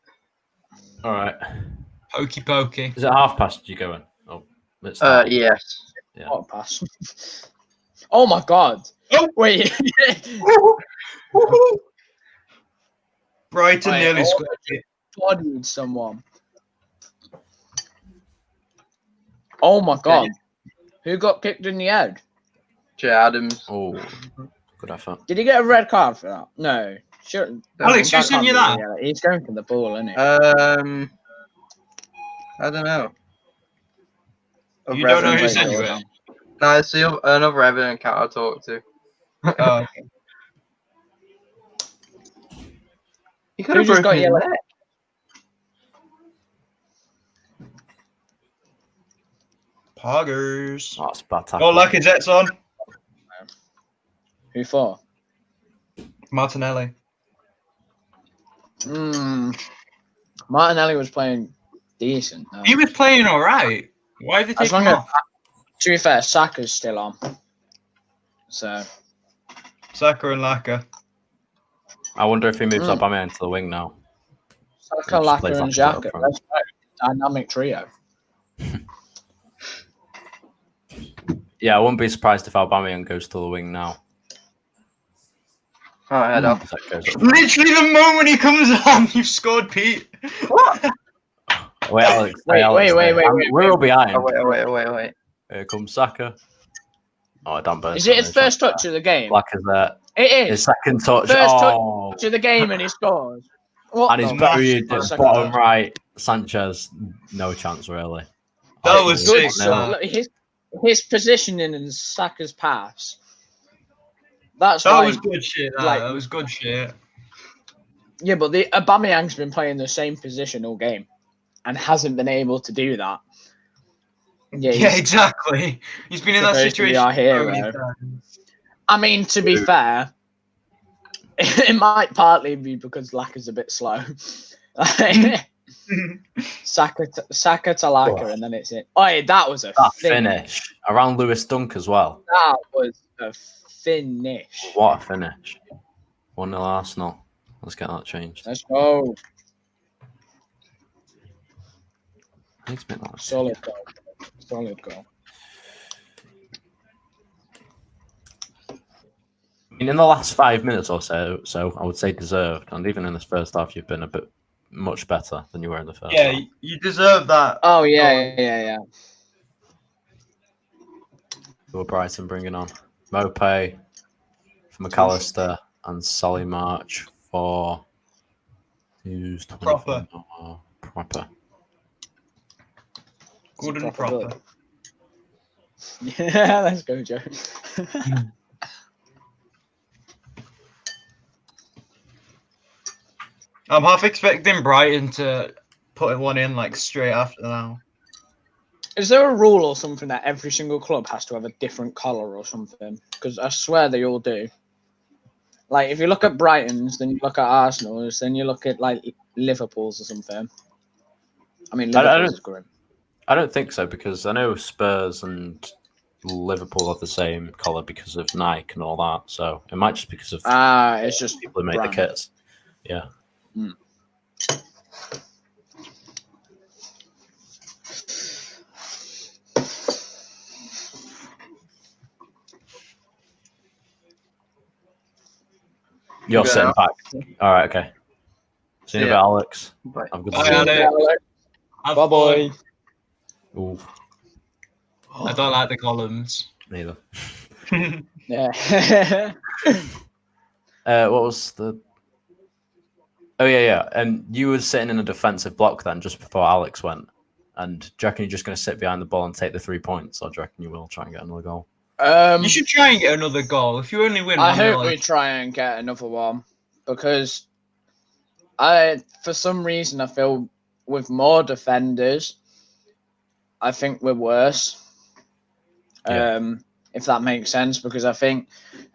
All right. Pokey pokey. Is it half past you going? Oh, let's Yes. Yeah. What a pass. Oh my god. Oh. Wait. Brighton nearly scored. Bodied someone. Oh my god. Who got kicked in the head? Shea Adams. Oh, good effort. Did he get a red card for that? No. Sure. Alex, who sent you that? He's going for the ball, isn't he? I don't know. You don't know who sent you it? No, it's another Everton account I talked to. Oh, okay. You could Who have just got broken yellow? your neck. Poggers. Oh, it's a bad tackle. Oh, Lacazette's on. Who for? Martinelli. Martinelli was playing decent. No. He was playing all right. Why did they As take him long as, off? to be fair, Saka's still on. So. Saka and Laka. I wonder if he moves Aubameyang to the wing now. Saka, He just plays Laka, and Lacazette up Xhaka. front. That's right. Dynamic trio. Yeah, I wouldn't be surprised if Aubameyang goes to the wing now. Oh, head off. That goes up. Literally the moment he comes on, you've scored, Pete. What? Wait, Alex. Wait, Alex, we're all behind. Oh, wait. Here comes Saka. Oh, Dan Burns. Is it his first touch of the game? Lacazette. It is. His second touch. First oh. touch of the game and he scores. What And he's the buried fuck? at Second bottom touch. right. Sanchez, no chance really. That was Good sick. stuff. Look, his positioning and Saka's pass. That was good shit. like- That was good shit. Yeah, but the Aubameyang's been playing the same position all game and hasn't been able to do that. Yeah, he's exactly. He's been in that supposed to be situation our hero. so many times. I mean, to be fair, it might partly be because Laka's a bit slow. Saka to Laka, and then it's it. Oh, that was a finish around Lewis Dunk as well. That was a finish. What a finish! 1-0 Arsenal. Let's get that changed. Let's go. I need to make that. Solid goal. Solid goal. In the last 5 minutes or so, I would say deserved. And even in this first half, you've been a bit much better than you were in the first half. Yeah, you deserve that. Oh, yeah. Who are Brighton bringing on? Mopay for McAllister and Solly March for who's Proper. Proper. Good and proper. Yeah, let's go, Joe. I'm half expecting Brighton to put one in like straight after now. Is there a rule or something that every single club has to have a different colour or something? Because I swear they all do. Like, if you look at Brighton's, then you look at Arsenal's, then you look at, like, Liverpool's or something. I mean, Liverpool's is grim. I don't think so, because I know Spurs and Liverpool have the same colour because of Nike and all that. So it might just be because of it's just people who made brand. the kits. Yeah. Mm. You're sitting back. All right, okay. See you in a bit, Alex. Bye. Have a good Bye, day. Alex. Bye-bye. Ooh, I don't like the columns. neither. Yeah. What was the? Oh yeah. And you were sitting in a defensive block then, just before Alex went. And do you reckon you're just going to sit behind the ball and take the 3 points, or do you reckon you will try and get another goal? You should try and get another goal. If you only win, I hope we try and get another one, because for some reason, I feel with more defenders, I think we're worse. Yeah. If that makes sense, because I think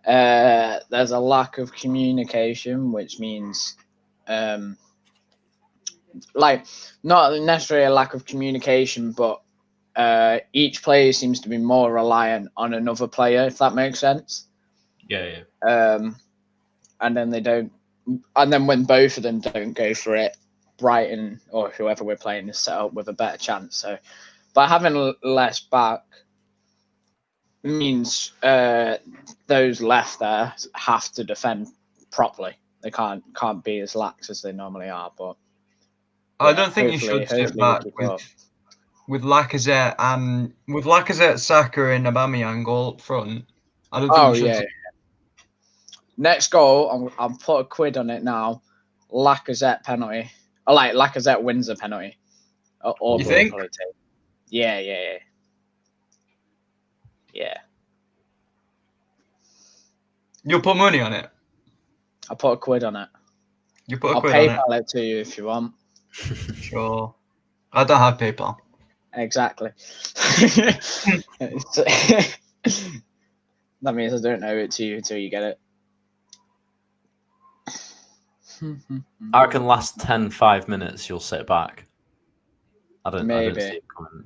there's a lack of communication, which means like not necessarily a lack of communication, but each player seems to be more reliant on another player, if that makes sense. Yeah. And then they don't, and then when both of them don't go for it, Brighton or whoever we're playing is set up with a better chance. So by having less back means those left there have to defend properly. They can't be as lax as they normally are. But I don't think you should sit back with Lacazette and with Lacazette, Saka, and Aubameyang all up front. I don't think you should. Next goal, I'll put a quid on it now. Lacazette penalty. I like Lacazette wins a penalty. You think? Yeah. You'll put money on it? I'll put a quid on it. You put a I'll quid on it? I'll PayPal it to you if you want. Sure. I don't have PayPal. Exactly. That means I don't owe it to you until you get it. I reckon last 5 minutes you'll sit back. I don't see it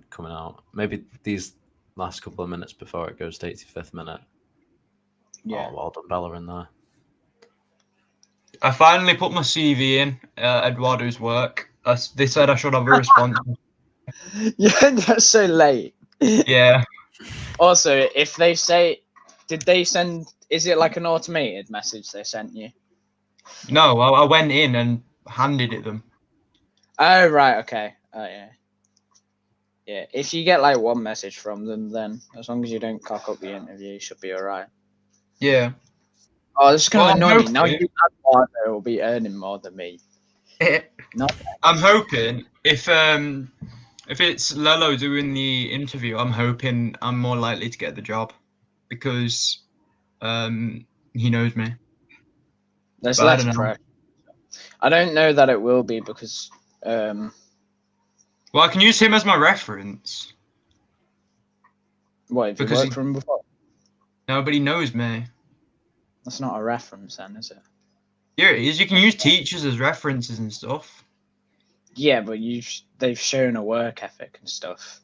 coming out. Maybe these last couple of minutes before it goes to 85th minute. Yeah. Oh, well done, Bella in there. I finally put my CV in Eduardo's work. They said I should have a response. Yeah, that's so late. Yeah. Also, if they say, did they send? Is it like an automated message they sent you? No, I went in and handed it them. Oh right, okay. Oh yeah. Yeah, if you get like one message from them, then as long as you don't cock up the interview, you should be alright. Yeah. Oh, this is kind of annoying me. Now you will be earning more than me. I'm hoping if it's Lello doing the interview, I'm hoping I'm more likely to get the job because he knows me. There's less pressure. I don't know that it will be because well, I can use him as my reference. What, have you worked for him before? No, but he knows me. That's not a reference then, is it? Yeah, it is. You can use teachers as references and stuff. Yeah, but they've shown a work ethic and stuff.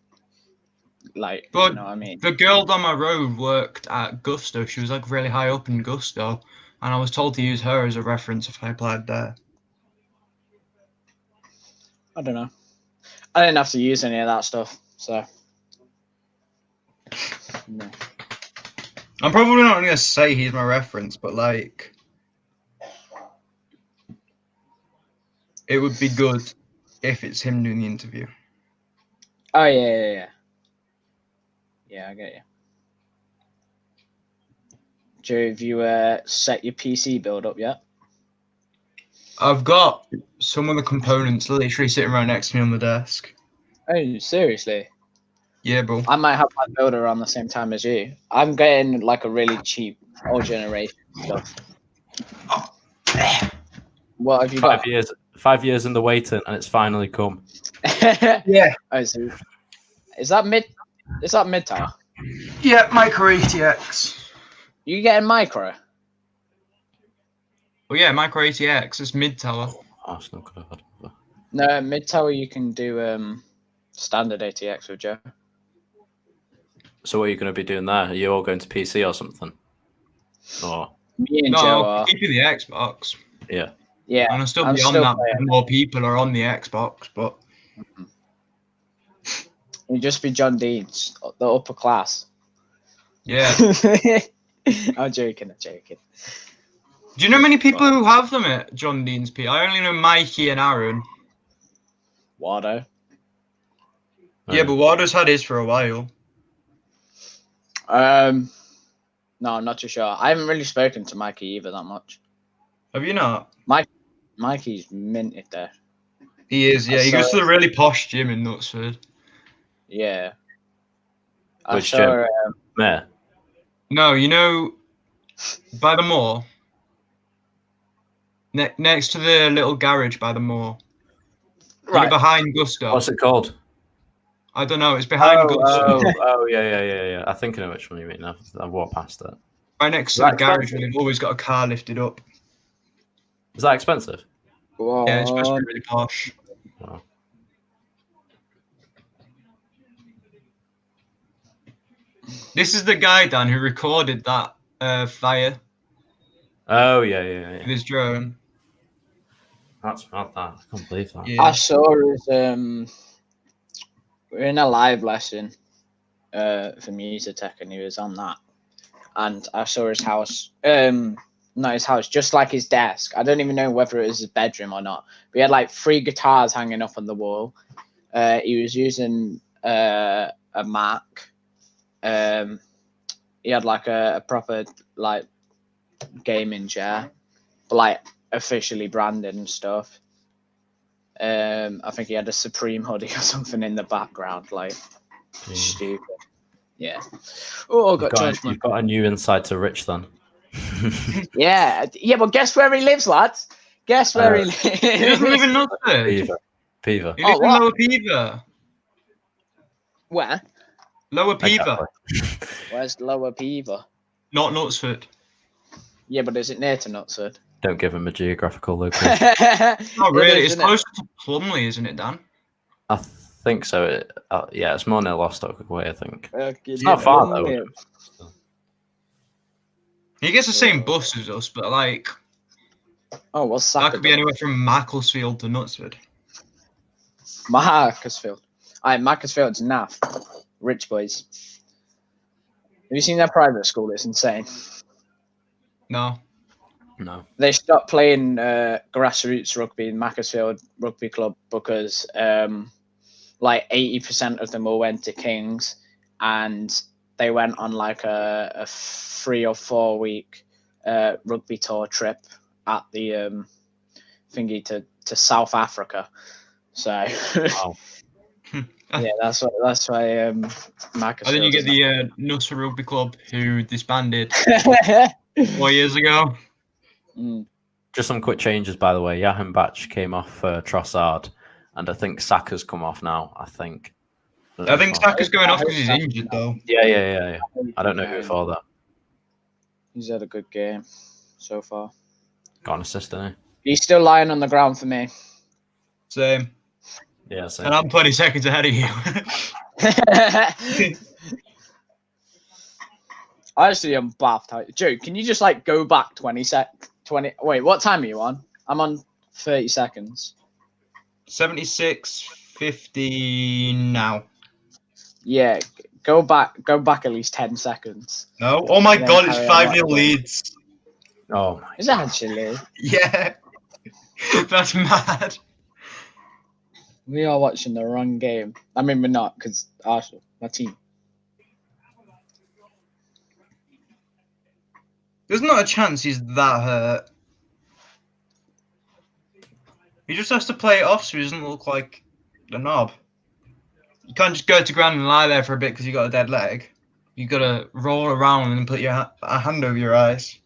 Like, but you know what I mean? The girl down my road worked at Gusto. She was like really high up in Gusto. And I was told to use her as a reference if I applied there. I don't know. I didn't have to use any of that stuff, so. No. I'm probably not going to say he's my reference, but like, it would be good if it's him doing the interview. Oh, yeah. Yeah, I get you. Joe, have you set your PC build up yet? I've got some of the components literally sitting right next to me on the desk. Oh, seriously? Yeah, bro. I might have my builder around the same time as you. I'm getting like a really cheap old generation stuff. What have you got? 5 years in the waiting, and it's finally come. Yeah. Oh, so is that mid tower? Yeah, micro ATX. You getting micro? Well, yeah, micro ATX. It's mid tower. Arsenal could have had it. No, mid tower you can do standard ATX with Joe. So what are you going to be doing there? Are you all going to PC or something? Or me and Joe are keeping the Xbox. Yeah. Yeah. And I'll still be on that when more people are on the Xbox, but it'll just be John Dean's, the upper class. Yeah. I'm joking. Do you know many people who have them at John Dean's P? I only know Mikey and Aaron. Wardo. Yeah, but Wardo's had his for a while. No, I'm not too sure. I haven't really spoken to Mikey either that much. Have you not? Mikey's minted there. He is, yeah. He goes to the really posh gym in Knutsford. Yeah. I Which saw gym? Yeah. No, you know, by the moor. Next to the little garage by the moor. You know, right. behind Gusto. What's it called? I don't know. It's behind Gusto. Yeah. I think I know which one you mean. I've walked past it. Right next to Is the that garage, expensive? where they've always got a car lifted up. Is that expensive? Yeah, it's supposed to be really posh. Oh. This is the guy, Dan, who recorded that fire Oh yeah. with his drone. That's mad. That I can't believe that. Yeah. I saw his we're in a live lesson for music tech, and he was on that, and I saw his house. Not his house, just like his desk. I don't even know whether it was his bedroom or not. But he had like 3 guitars hanging up on the wall. He was using a Mac. He had like a proper like gaming chair, but like officially branded and stuff. I think he had a Supreme hoodie or something in the background, like stupid. Yeah. Oh, You've got a new insight to Rich then. yeah. But guess where he lives, lads? Guess where he lives? He doesn't live in Knutsford. Pever. He lives in Lower Pever. Where? Lower Pever. Exactly. Where's Lower Pever? Not Knutsford. Yeah, but is it near to Knutsford? Don't give him a geographical location. Not really. It's closer to Plumley, isn't it, Dan? I think so. Yeah, it's more near Lostock way, I think. It's not far though. He gets the same bus as us, but like Oh, what's that could be anywhere from Macclesfield to Knutsford. Macclesfield. Macclesfield's naff. Rich boys. Have you seen their private school? It's insane. No. They stopped playing grassroots rugby in Macclesfield Rugby Club because like 80% of them all went to King's, and they went on like a 3 or 4 week rugby tour trip at the thingy to South Africa. So Wow. yeah, that's why Macclesfield. And then you get the Knutsford Rugby Club, who disbanded 4 years ago. Just some quick changes, by the way. Yahan Batch came off for Trossard, and I think Saka's come off now. I think Saka's going off because he's injured, though. Yeah. I don't know who for that. He's had a good game so far. Got an assist, didn't He's still lying on the ground for me. Same. Yeah, same. And I'm 20 seconds ahead of you. I actually am baffed. Joe, can you just like go back 20? Wait, what time are you on? I'm on 30 seconds. 76:50 now. Yeah, go back at least 10 seconds. No. Oh my God, it's carry on 5-0 Leeds. Oh my. Is that actually? Yeah. That's mad. We are watching the wrong game. I mean, we're not, because Arsenal, my team. There's not a chance he's that hurt. He just has to play it off so he doesn't look like a knob. You can't just go to ground and lie there for a bit because you got a dead leg. You got to roll around and put your a hand over your eyes.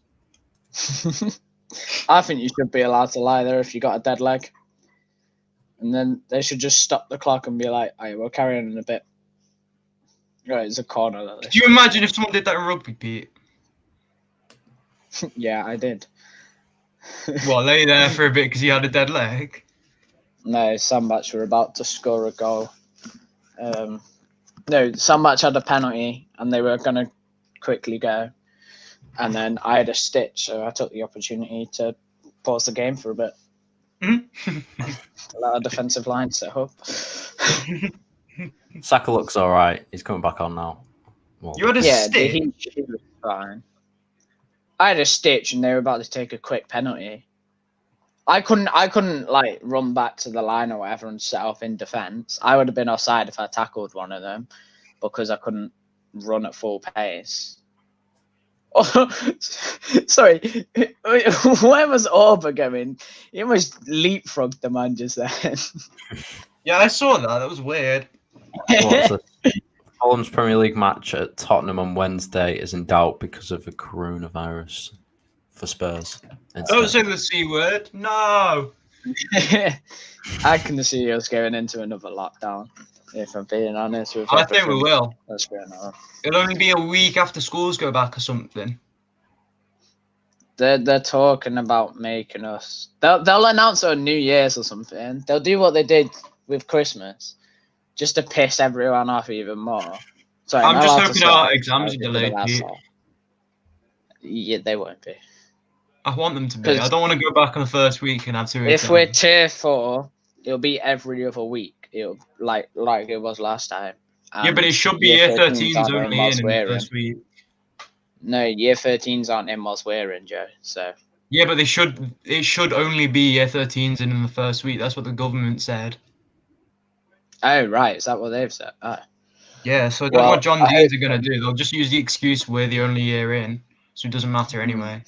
I think you should be allowed to lie there if you got a dead leg. And then they should just stop the clock and be like, all right, we'll carry on in a bit. Right, it's a corner. Could you imagine if someone did that in rugby, Pete? Yeah, I did. What, lay there for a bit because you had a dead leg? No, Sandbach were about to score a goal. No, Sandbach had a penalty and they were going to quickly go. And then I had a stitch, so I took the opportunity to pause the game for a bit. Let our defensive line set up. Saka looks all right. He's coming back on now. Well, You had a stick? He was fine. I had a stitch and they were about to take a quick penalty. I couldn't like run back to the line or whatever and set off in defence. I would have been offside if I tackled one of them because I couldn't run at full pace. Oh, sorry, where was Orba going? He almost leapfrogged the man just then. Yeah, I saw that. That was weird. What's it? Fulham's Premier League match at Tottenham on Wednesday is in doubt because of the coronavirus for Spurs. Don't say the C word. No. I can see us going into another lockdown. If I'm being honest with you. I think we will. That's going on. It'll only be a week after schools go back or something. They're talking about making us. They'll announce it on New Year's or something. They'll do what they did with Christmas, just to piss everyone off even more. Sorry, I'm just hoping our exams are delayed. Yeah, they won't be. I want them to be. I don't want to go back on the first week and have to. If we're tier 4, it'll be every other week. It'll like it was last time. Yeah, but it should be year 13s only in the first week. No, year 13s aren't in whilst we're in, Joe. So. Yeah, but it should only be year 13s in the first week. That's what the government said. Oh right, is that what they've said? Oh. Yeah, so that's what John Deans are gonna do. They'll just use the excuse we're the only year in, so it doesn't matter anyway.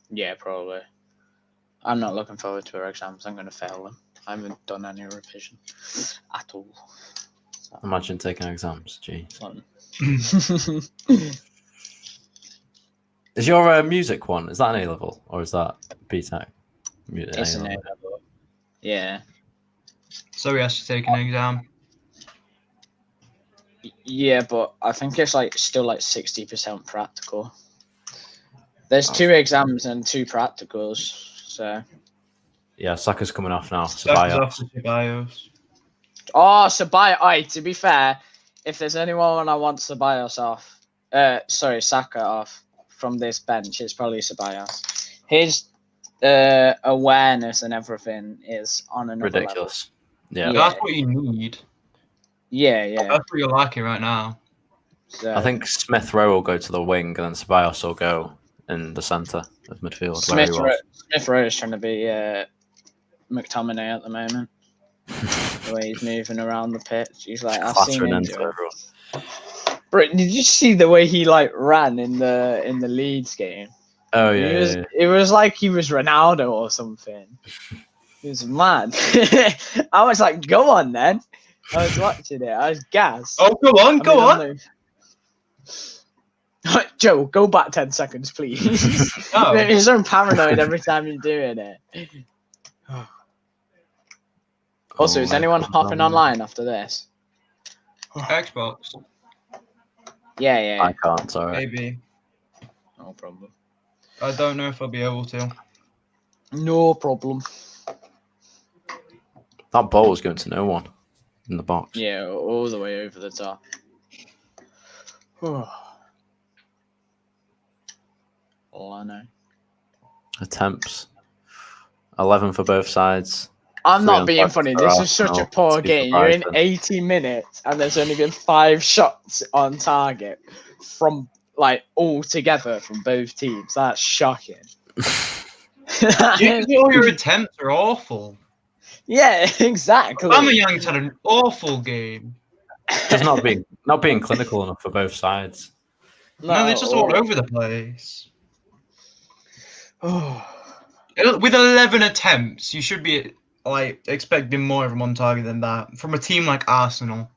Yeah, probably. I'm not looking forward to our exams. I'm going to fail them. I haven't done any revision at all. So. Imagine taking exams. Gee. Is your music one? Is that an A level or is that BTEC? It's an A level. Yeah. So he has to take an exam. Yeah, but I think it's still 60% practical. There's 2 exams and 2 practicals. So. Yeah, Saka's coming off now. Ceballos. Oh, Ceballos. To be fair, if there's anyone I want Ceballos off, Saka off from this bench, it's probably Ceballos. His awareness and everything is on another ridiculous. Level. Yeah, that's what you need. Yeah. That's what you're lacking right now. So. I think Smith Rowe will go to the wing, and then Ceballos will go in the centre of midfield. Smith Rowe is trying to be McTominay at the moment. The way he's moving around the pitch, he's I've seen him do it. Bro, did you see the way he ran in the Leeds game? Oh yeah, It was like he was Ronaldo or something. He was mad. I was like, go on then. I was watching it. I was gassed. Oh, go on. Joe, go back 10 seconds, please. Oh. You're so paranoid every time you're doing it. Also, is anyone hopping online after this? Xbox. Yeah. I can't, sorry. Maybe. No problem. I don't know if I'll be able to. No problem. That ball was going to no one in the box. Yeah, all the way over the top. All I know. Attempts. 11 for both sides. I'm not being funny. This is such a poor game. You're in 80 minutes and there's only been 5 shots on target from all together from both teams. That's shocking. All your attempts are awful. Yeah, exactly. Aubameyang's had an awful game. Just not being clinical enough for both sides. No, they're just all over the place. With 11 attempts, you should be expecting more of them on target than that from a team like Arsenal.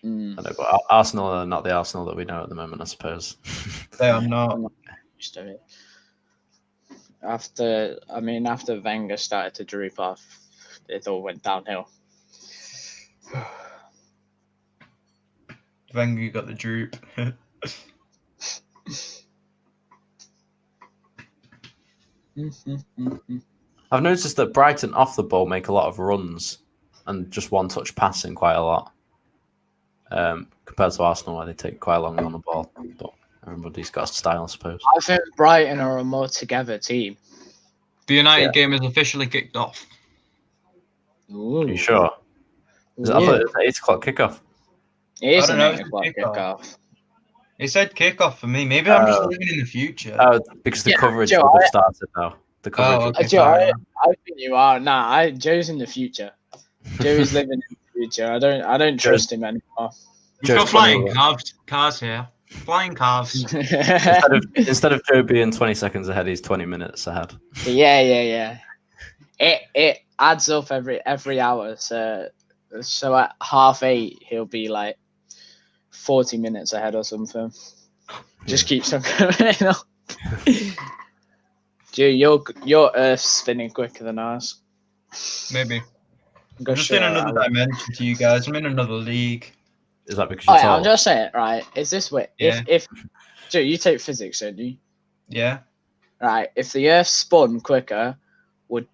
I know, but Arsenal are not the Arsenal that we know at the moment, I suppose. They are not. Used to it. After Wenger started to droop off, it all went downhill. Wenger got the droop. I've noticed that Brighton off the ball make a lot of runs and just one-touch passing quite a lot. Compared to Arsenal, where they take quite a long on the ball. But everybody's got a style, I suppose. I think Brighton are a more together team. The United game is officially kicked off. Ooh. Are you sure? I thought it was an 8 o'clock kickoff. It is I an don't know, 8 o'clock kickoff. It said kickoff for me. Maybe I'm just living in the future. Oh, because the coverage Joe, would have started now. The coverage. okay. Joe, I think you are. Nah, Joe's in the future. Joe's living in the future. I don't trust him anymore. We've got flying cars here. Flying cars. Instead of Joe being 20 seconds ahead, he's 20 minutes ahead. Yeah. adds up every hour. So at 8:30 he'll be like 40 minutes ahead or something. Just keeps on going up. Dude, your Earth's spinning quicker than ours. Maybe. I'm just in another dimension to you guys. I'm in another league. Is that because you're tall? I'm just saying, right? Is this way? Yeah. If dude, you take physics, don't you? Yeah. Right. If the Earth spun quicker, would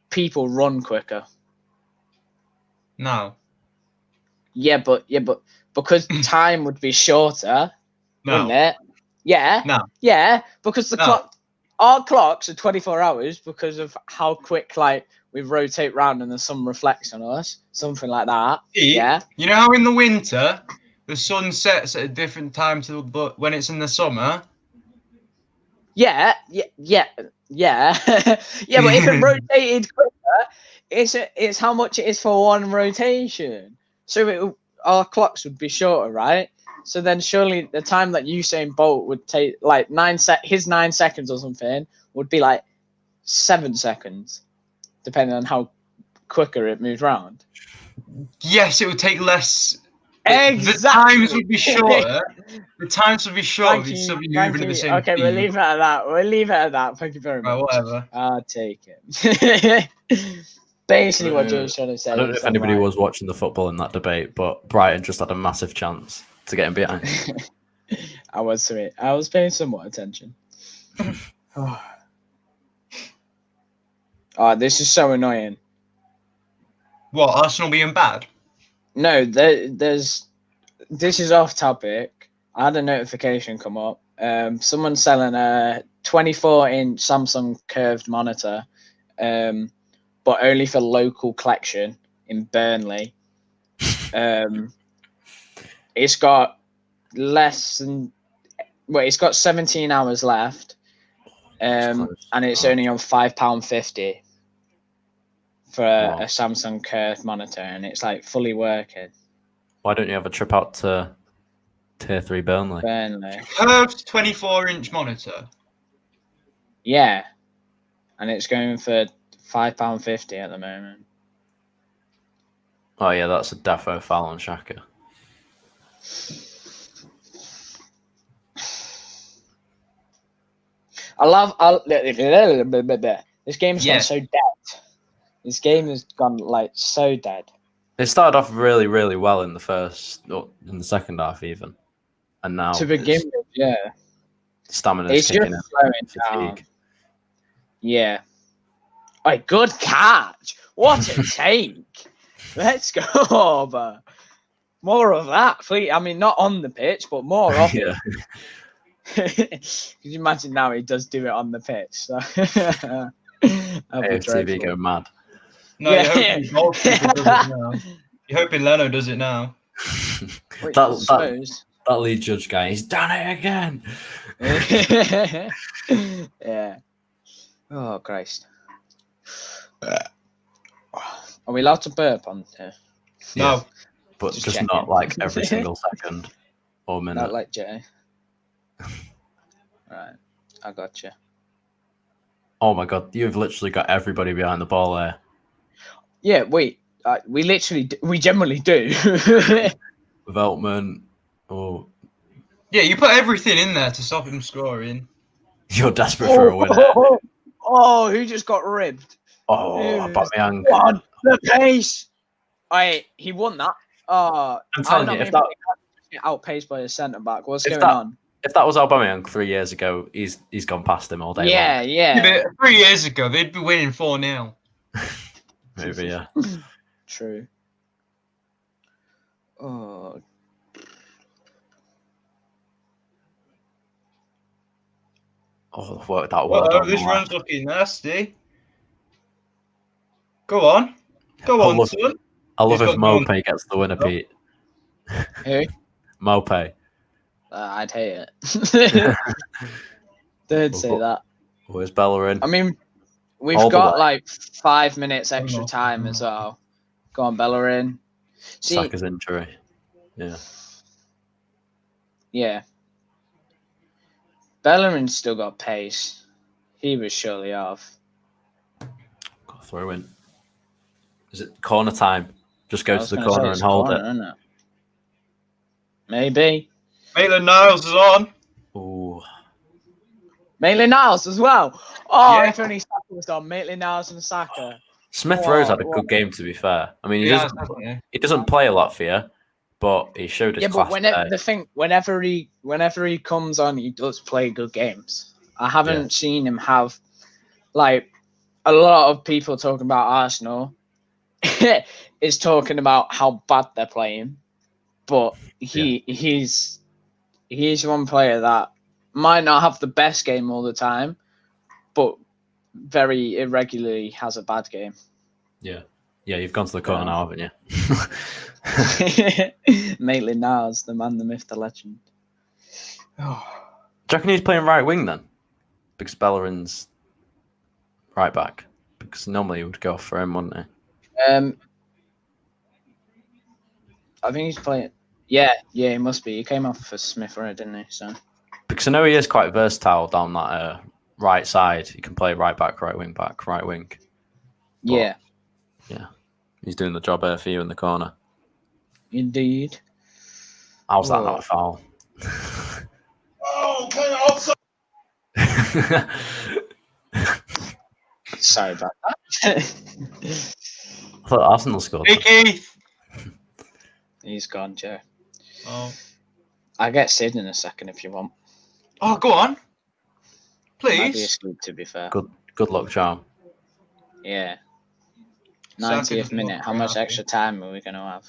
people run quicker? No. Yeah, but because time would be shorter, wouldn't No. it? Yeah. No. Yeah, because our clocks are 24 hours because of how quick like we rotate round and the sun reflects on us, something like that. Yeah. You know how in the winter the sun sets at a different time but when it's in the summer? Yeah. Yeah, but if it rotated quicker, it's how much it is for one rotation. So our clocks would be shorter, right? So then surely the time that Usain Bolt would take, like 9 seconds or something, would be like 7 seconds, depending on how quicker it moved round. Yes, it would take less. Exactly. The times would be shorter. The times would be shorter. We'd still be moving at the same Okay, speed. we'll leave it at that. Thank you very much. Right, whatever. I'll take it. Basically, what Joe's trying to say. I don't know if anybody was watching the football in that debate, but Brighton just had a massive chance to get him behind. I was paying somewhat attention. Oh, this is so annoying. What, Arsenal being bad? No, this is off topic. I had a notification come up. Someone's selling a 24-inch Samsung curved monitor, but only for local collection in Burnley. It's got it's got 17 hours left, and it's only on £5.50 for a Samsung curved monitor, and it's like fully working. Why don't you have a trip out to Tier 3 Burnley? Curved 24-inch monitor. Yeah, and it's going for £5.50 at the moment. Oh yeah, that's a defo foul on Xhaka. This game's gone so dead. This game has gone like so dead. It started off really, really well in the second half even, and now to begin with, yeah, stamina's kicking in. Slowing down. Yeah. Oh, good catch! What a take! Let's go, but more of that, please. I mean, not on the pitch, but more of it. Could you imagine now he does do it on the pitch? So. AFTV go mad. No, yeah. You're hoping does it now. You're hoping Leno does it now. that lead judge guy, he's done it again. Yeah. Oh Christ. Are we allowed to burp on here? No. But just not like every single second or minute. Not like Jay. Right. I got you. Oh my god, you've literally got everybody behind the ball there. Yeah, wait. We generally do. Veltman. Oh. Yeah, you put everything in there to stop him scoring. You're desperate for a winner. Oh, who just got ribbed? Oh, Aubameyang. God, the pace. He won that. I'm telling you, if that get outpaced by a centre back, what's going on? If that was Aubameyang 3 years ago, he's gone past him all day. Yeah. But 3 years ago, they'd be winning 4-0. Maybe, yeah. True. Oh. Oh, that word. This run's looking nasty. Go on, son. I love if Mopé gets the winner, Pete. Who? Mopé. I'd hate it. Don't say that. Where's Bellerin? I mean, we've got like 5 minutes extra time as well. Go on, Bellerin. Saka's injury. Yeah. Yeah. Bellerin's still got pace. He was surely off. Got a throw in. Is it corner time? Just I go was to the gonna say corner it's and hold corner, isn't it? Maybe. Maitland-Niles is on. Ooh. Maitland-Niles as well. Oh, Yeah. if only Saka was on. Maitland-Niles and Saka. Smith Rowe's had a What? good game, to be fair. I mean, Yeah, he doesn't play a lot for you, but he showed his Yeah, class but today. whenever he comes on, he does play good games. I haven't seen him have like a lot of people talking about Arsenal is talking about how bad they're playing, but he's one player that might not have the best game all the time, but very irregularly has a bad game. Yeah. Yeah, you've gone to the corner now, haven't you? Maitland-Niles, the man, the myth, the legend. Do you reckon he's playing right wing then? Because Bellerin's right back. Because normally he would go for him, wouldn't he? I think he's playing. Yeah, he must be. He came off for Smith Rowe, didn't he? So because I know he is quite versatile down that right side. He can play right back, right wing back, right wing. yeah, He's doing the job here for you in the corner. indeed. How's that not a foul? Oh, play outside. Sorry about that. I thought Arsenal scored. Hey, Keith. He's gone, Joe. Oh. I'll get Sid in a second if you want. Oh, go on. Might be Please. asleep, to be fair. Good luck, Charm. Yeah. Saka 90th doesn't minute. look How very much happy. extra time are we going to have?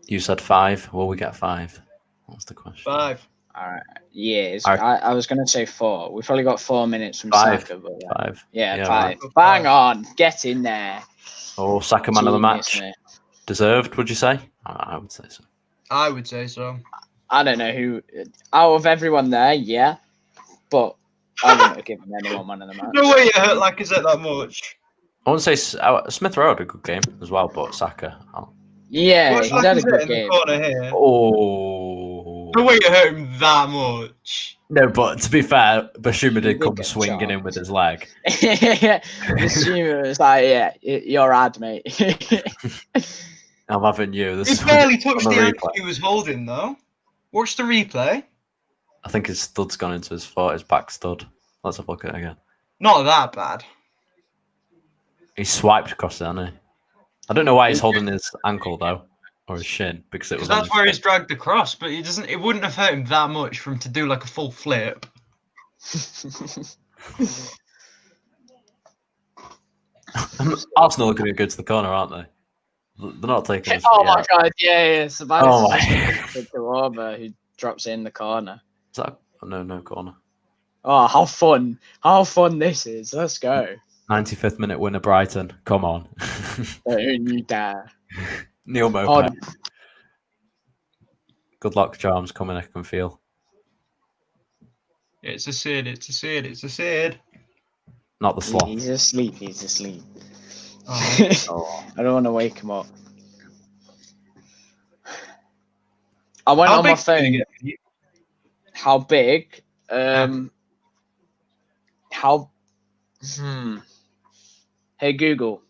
You said 5. Will we get 5? What's the question? 5. All right. Yeah, All right. I was going to say 4. We've probably got 4 minutes from 5. Saka. But 5. Yeah, 5. Right. Bang on. Get in there. Oh, Saka man of the Genius, match. mate. Deserved, would you say? I would say so. I would say so. I don't know who. Out of everyone there, yeah. But I wouldn't have given anyone man of the match. No way you hurt Lacazette that much. I wouldn't say Smith Rowe had a good game as well, but Saka. Yeah, Watch he's had a Lacazette good in the game. corner here. Oh. No way you hurt him that much. No, but to be fair, Basuma did did come get swinging chopped. in with his leg. The streamer was like, yeah, you're ad, mate. I'm having you. This He is barely touched on the the ankle replay. he was holding, though. Watch the replay. I think his stud's gone into his foot, his back stud. Let's have a look at it again. Not that bad. He swiped across it, hasn't he? I don't know why he's holding his ankle, though, or his shin, because it was Because on that's his where foot. he's dragged across, but it wouldn't have hurt him that much for him to do like a full flip. Arsenal are going to go to the corner, aren't they? They're not taking this. Oh my god, yeah. Sabanis Oh is my. just to Orba, who drops it in the corner. Is that no corner? Oh, how fun! How fun this is! Let's go. 95th minute winner, Brighton. Come on. Don't you dare! Neil Mope. Oh, Good luck, Charms. Coming, I can feel. It's a Sid, it's a Sid, it's a Sid. Not the sloth. he's asleep. He's asleep. Oh. Oh. I don't want to wake him up. I went How on my big's he gonna phone. get? How big? How? Hey Google.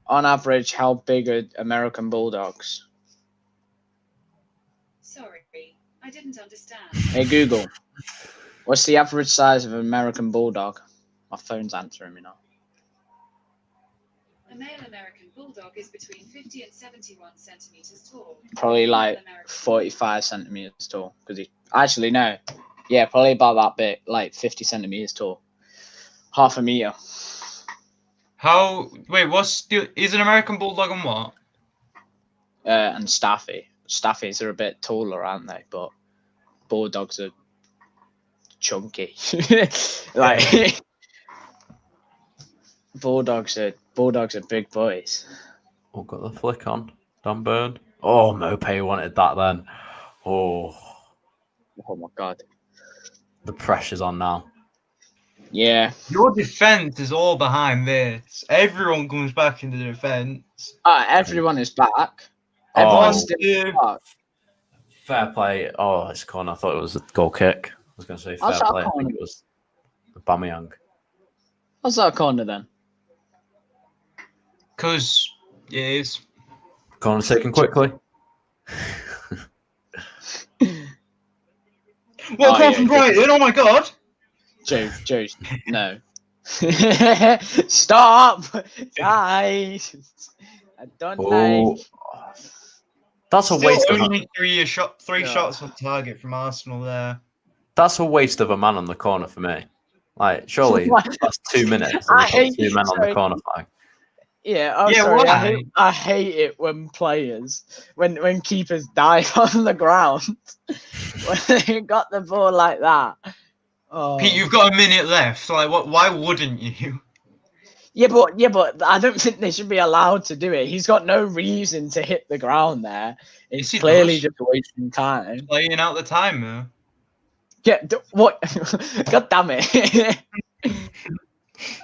On average, how big are American bulldogs? Sorry, I didn't understand. Hey Google. What's the average size of an American bulldog? My phone's answering me now. A male American bulldog is between 50 and 71 centimeters tall. Probably like Female American 45 centimeters tall. Because he actually no, yeah, probably about that big, like 50 centimeters tall, half a meter. Is an American Bulldog on what? And Staffies are a bit taller, aren't they? But bulldogs are chunky. Like bulldogs are big boys. Oh, got the flick on. Dan Burn. Oh, Mope wanted that then. Oh, Oh my god. the pressure's on now. Yeah. Your defense is all behind this. Everyone comes back into the defense. Everyone is back. Oh. Everyone's still Yeah. back. Fair play. Oh, it's a corner. I thought it was a goal kick. I was going to say fair How's that play. I corner? think it was Aubameyang. What's that corner then? Because It is. Corner taken quickly. What come from Brighton? Oh my god! Joe, no. Stop! Guys! I don't like... That's a waste of only three shots on target from Arsenal there. That's a waste of a man on the corner for me. Like, surely that's 2 minutes. And we've got 2 men on the corner flag. Yeah, I'm sorry. I hate it when players, when keepers dive on the ground when they got the ball like that. Oh. Pete, you've got a minute left. Like, what? Why wouldn't you? Yeah, but I don't think they should be allowed to do it. He's got no reason to hit the ground there. It's clearly just wasting time. Playing out the time, though. Yeah, what? God damn it.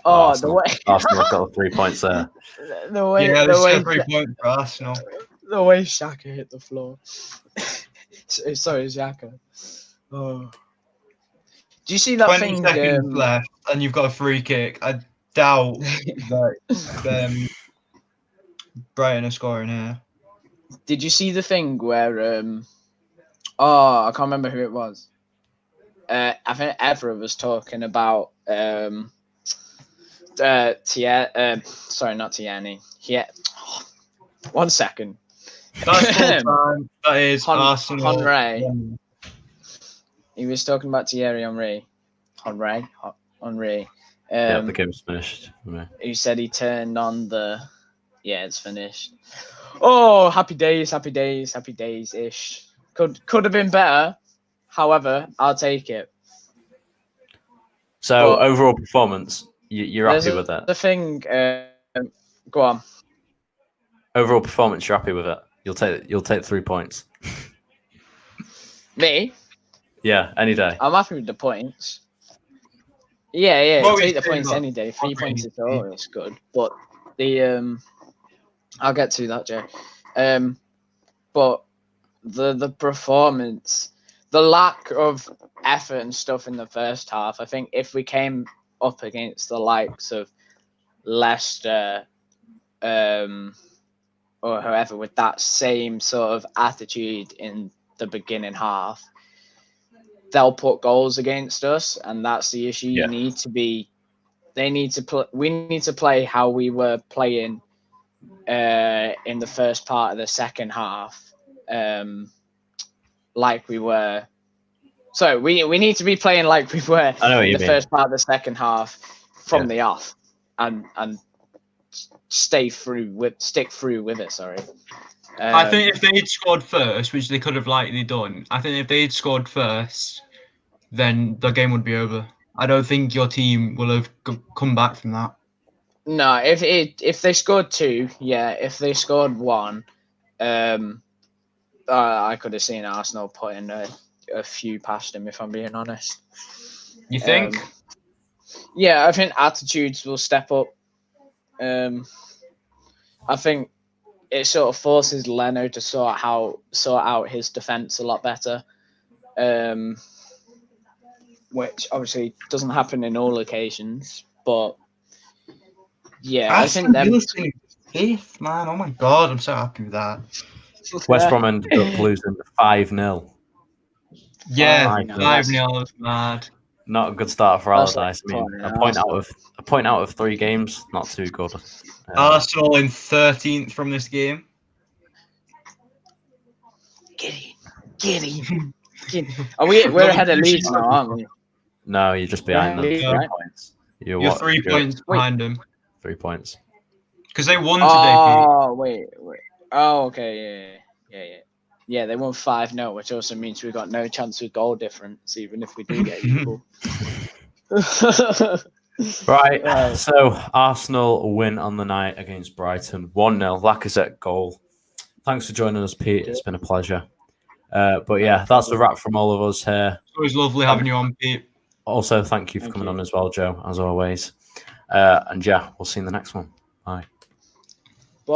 The way Arsenal got 3 points there. The way 3 points for Arsenal. The way Xhaka hit the floor. Sorry, Xhaka. Oh. Do you see that 20 thing? seconds left, and you've got a free kick. I doubt that Brighton are scoring here. Did you see the thing where I can't remember who it was. I think Evra was talking about sorry, not Tierney. Yeah. 1 second. That's full time. That is Arsenal. Henry. He was talking about Thierry Henry. Henry. The game's finished. He said he turned on the... Yeah, it's finished. Oh, happy days ish. Could have been better. However, I'll take it. So overall performance, you're happy with it? The thing, go on. Overall performance, you're happy with it? You'll take 3 points. Me? Yeah, any day. I'm happy with the points. Yeah, What take the points any day. 3 points is always good. But the I'll get to that, Jay. But the performance, the lack of effort and stuff in the first half, I think if we came up against the likes of Leicester, or whoever with that same sort of attitude in the beginning half, they'll put goals against us, and that's the issue. Yeah. We need to play how we were playing in the first part of the second half, like we were. So we need to be playing like we were in the first part of the second half from the off, and stick through with it. Sorry. I think if they'd scored first, which they could have likely done, I think if they'd scored first, then the game would be over. I don't think your team will have come back from that. No, if they scored 2, yeah. If they scored 1, I could have seen Arsenal putting a few past them, if I'm being honest. You think? Yeah, I think attitudes will step up. I think it sort of forces Leno to sort out his defense a lot better, which obviously doesn't happen in all occasions. But yeah, I think them 5th, man. Oh my god, I'm so happy with that. West Brom ended up losing 5-0. Yeah, 5-0 is mad. Not a good start for Allardyce. I mean, a point out of 3 games, not too good. Arsenal in 13th from this game. Get in. We're ahead of Leeds now, aren't we? No, you're just behind them. 3 points. You're 3 points behind them. 3 points. Because they won today. Oh, wait. Oh, okay, yeah. Yeah, they won 5-0, which also means we've got no chance with goal difference, even if we do get equal. Right, so Arsenal win on the night against Brighton. 1-0, Lacazette goal. Thanks for joining us, Pete. It's been a pleasure. But yeah, that's a wrap from all of us here. It's always lovely having you on, Pete. Also, thank you for coming on as well, Joe, as always. And yeah, we'll see you in the next one. Bye. Bye.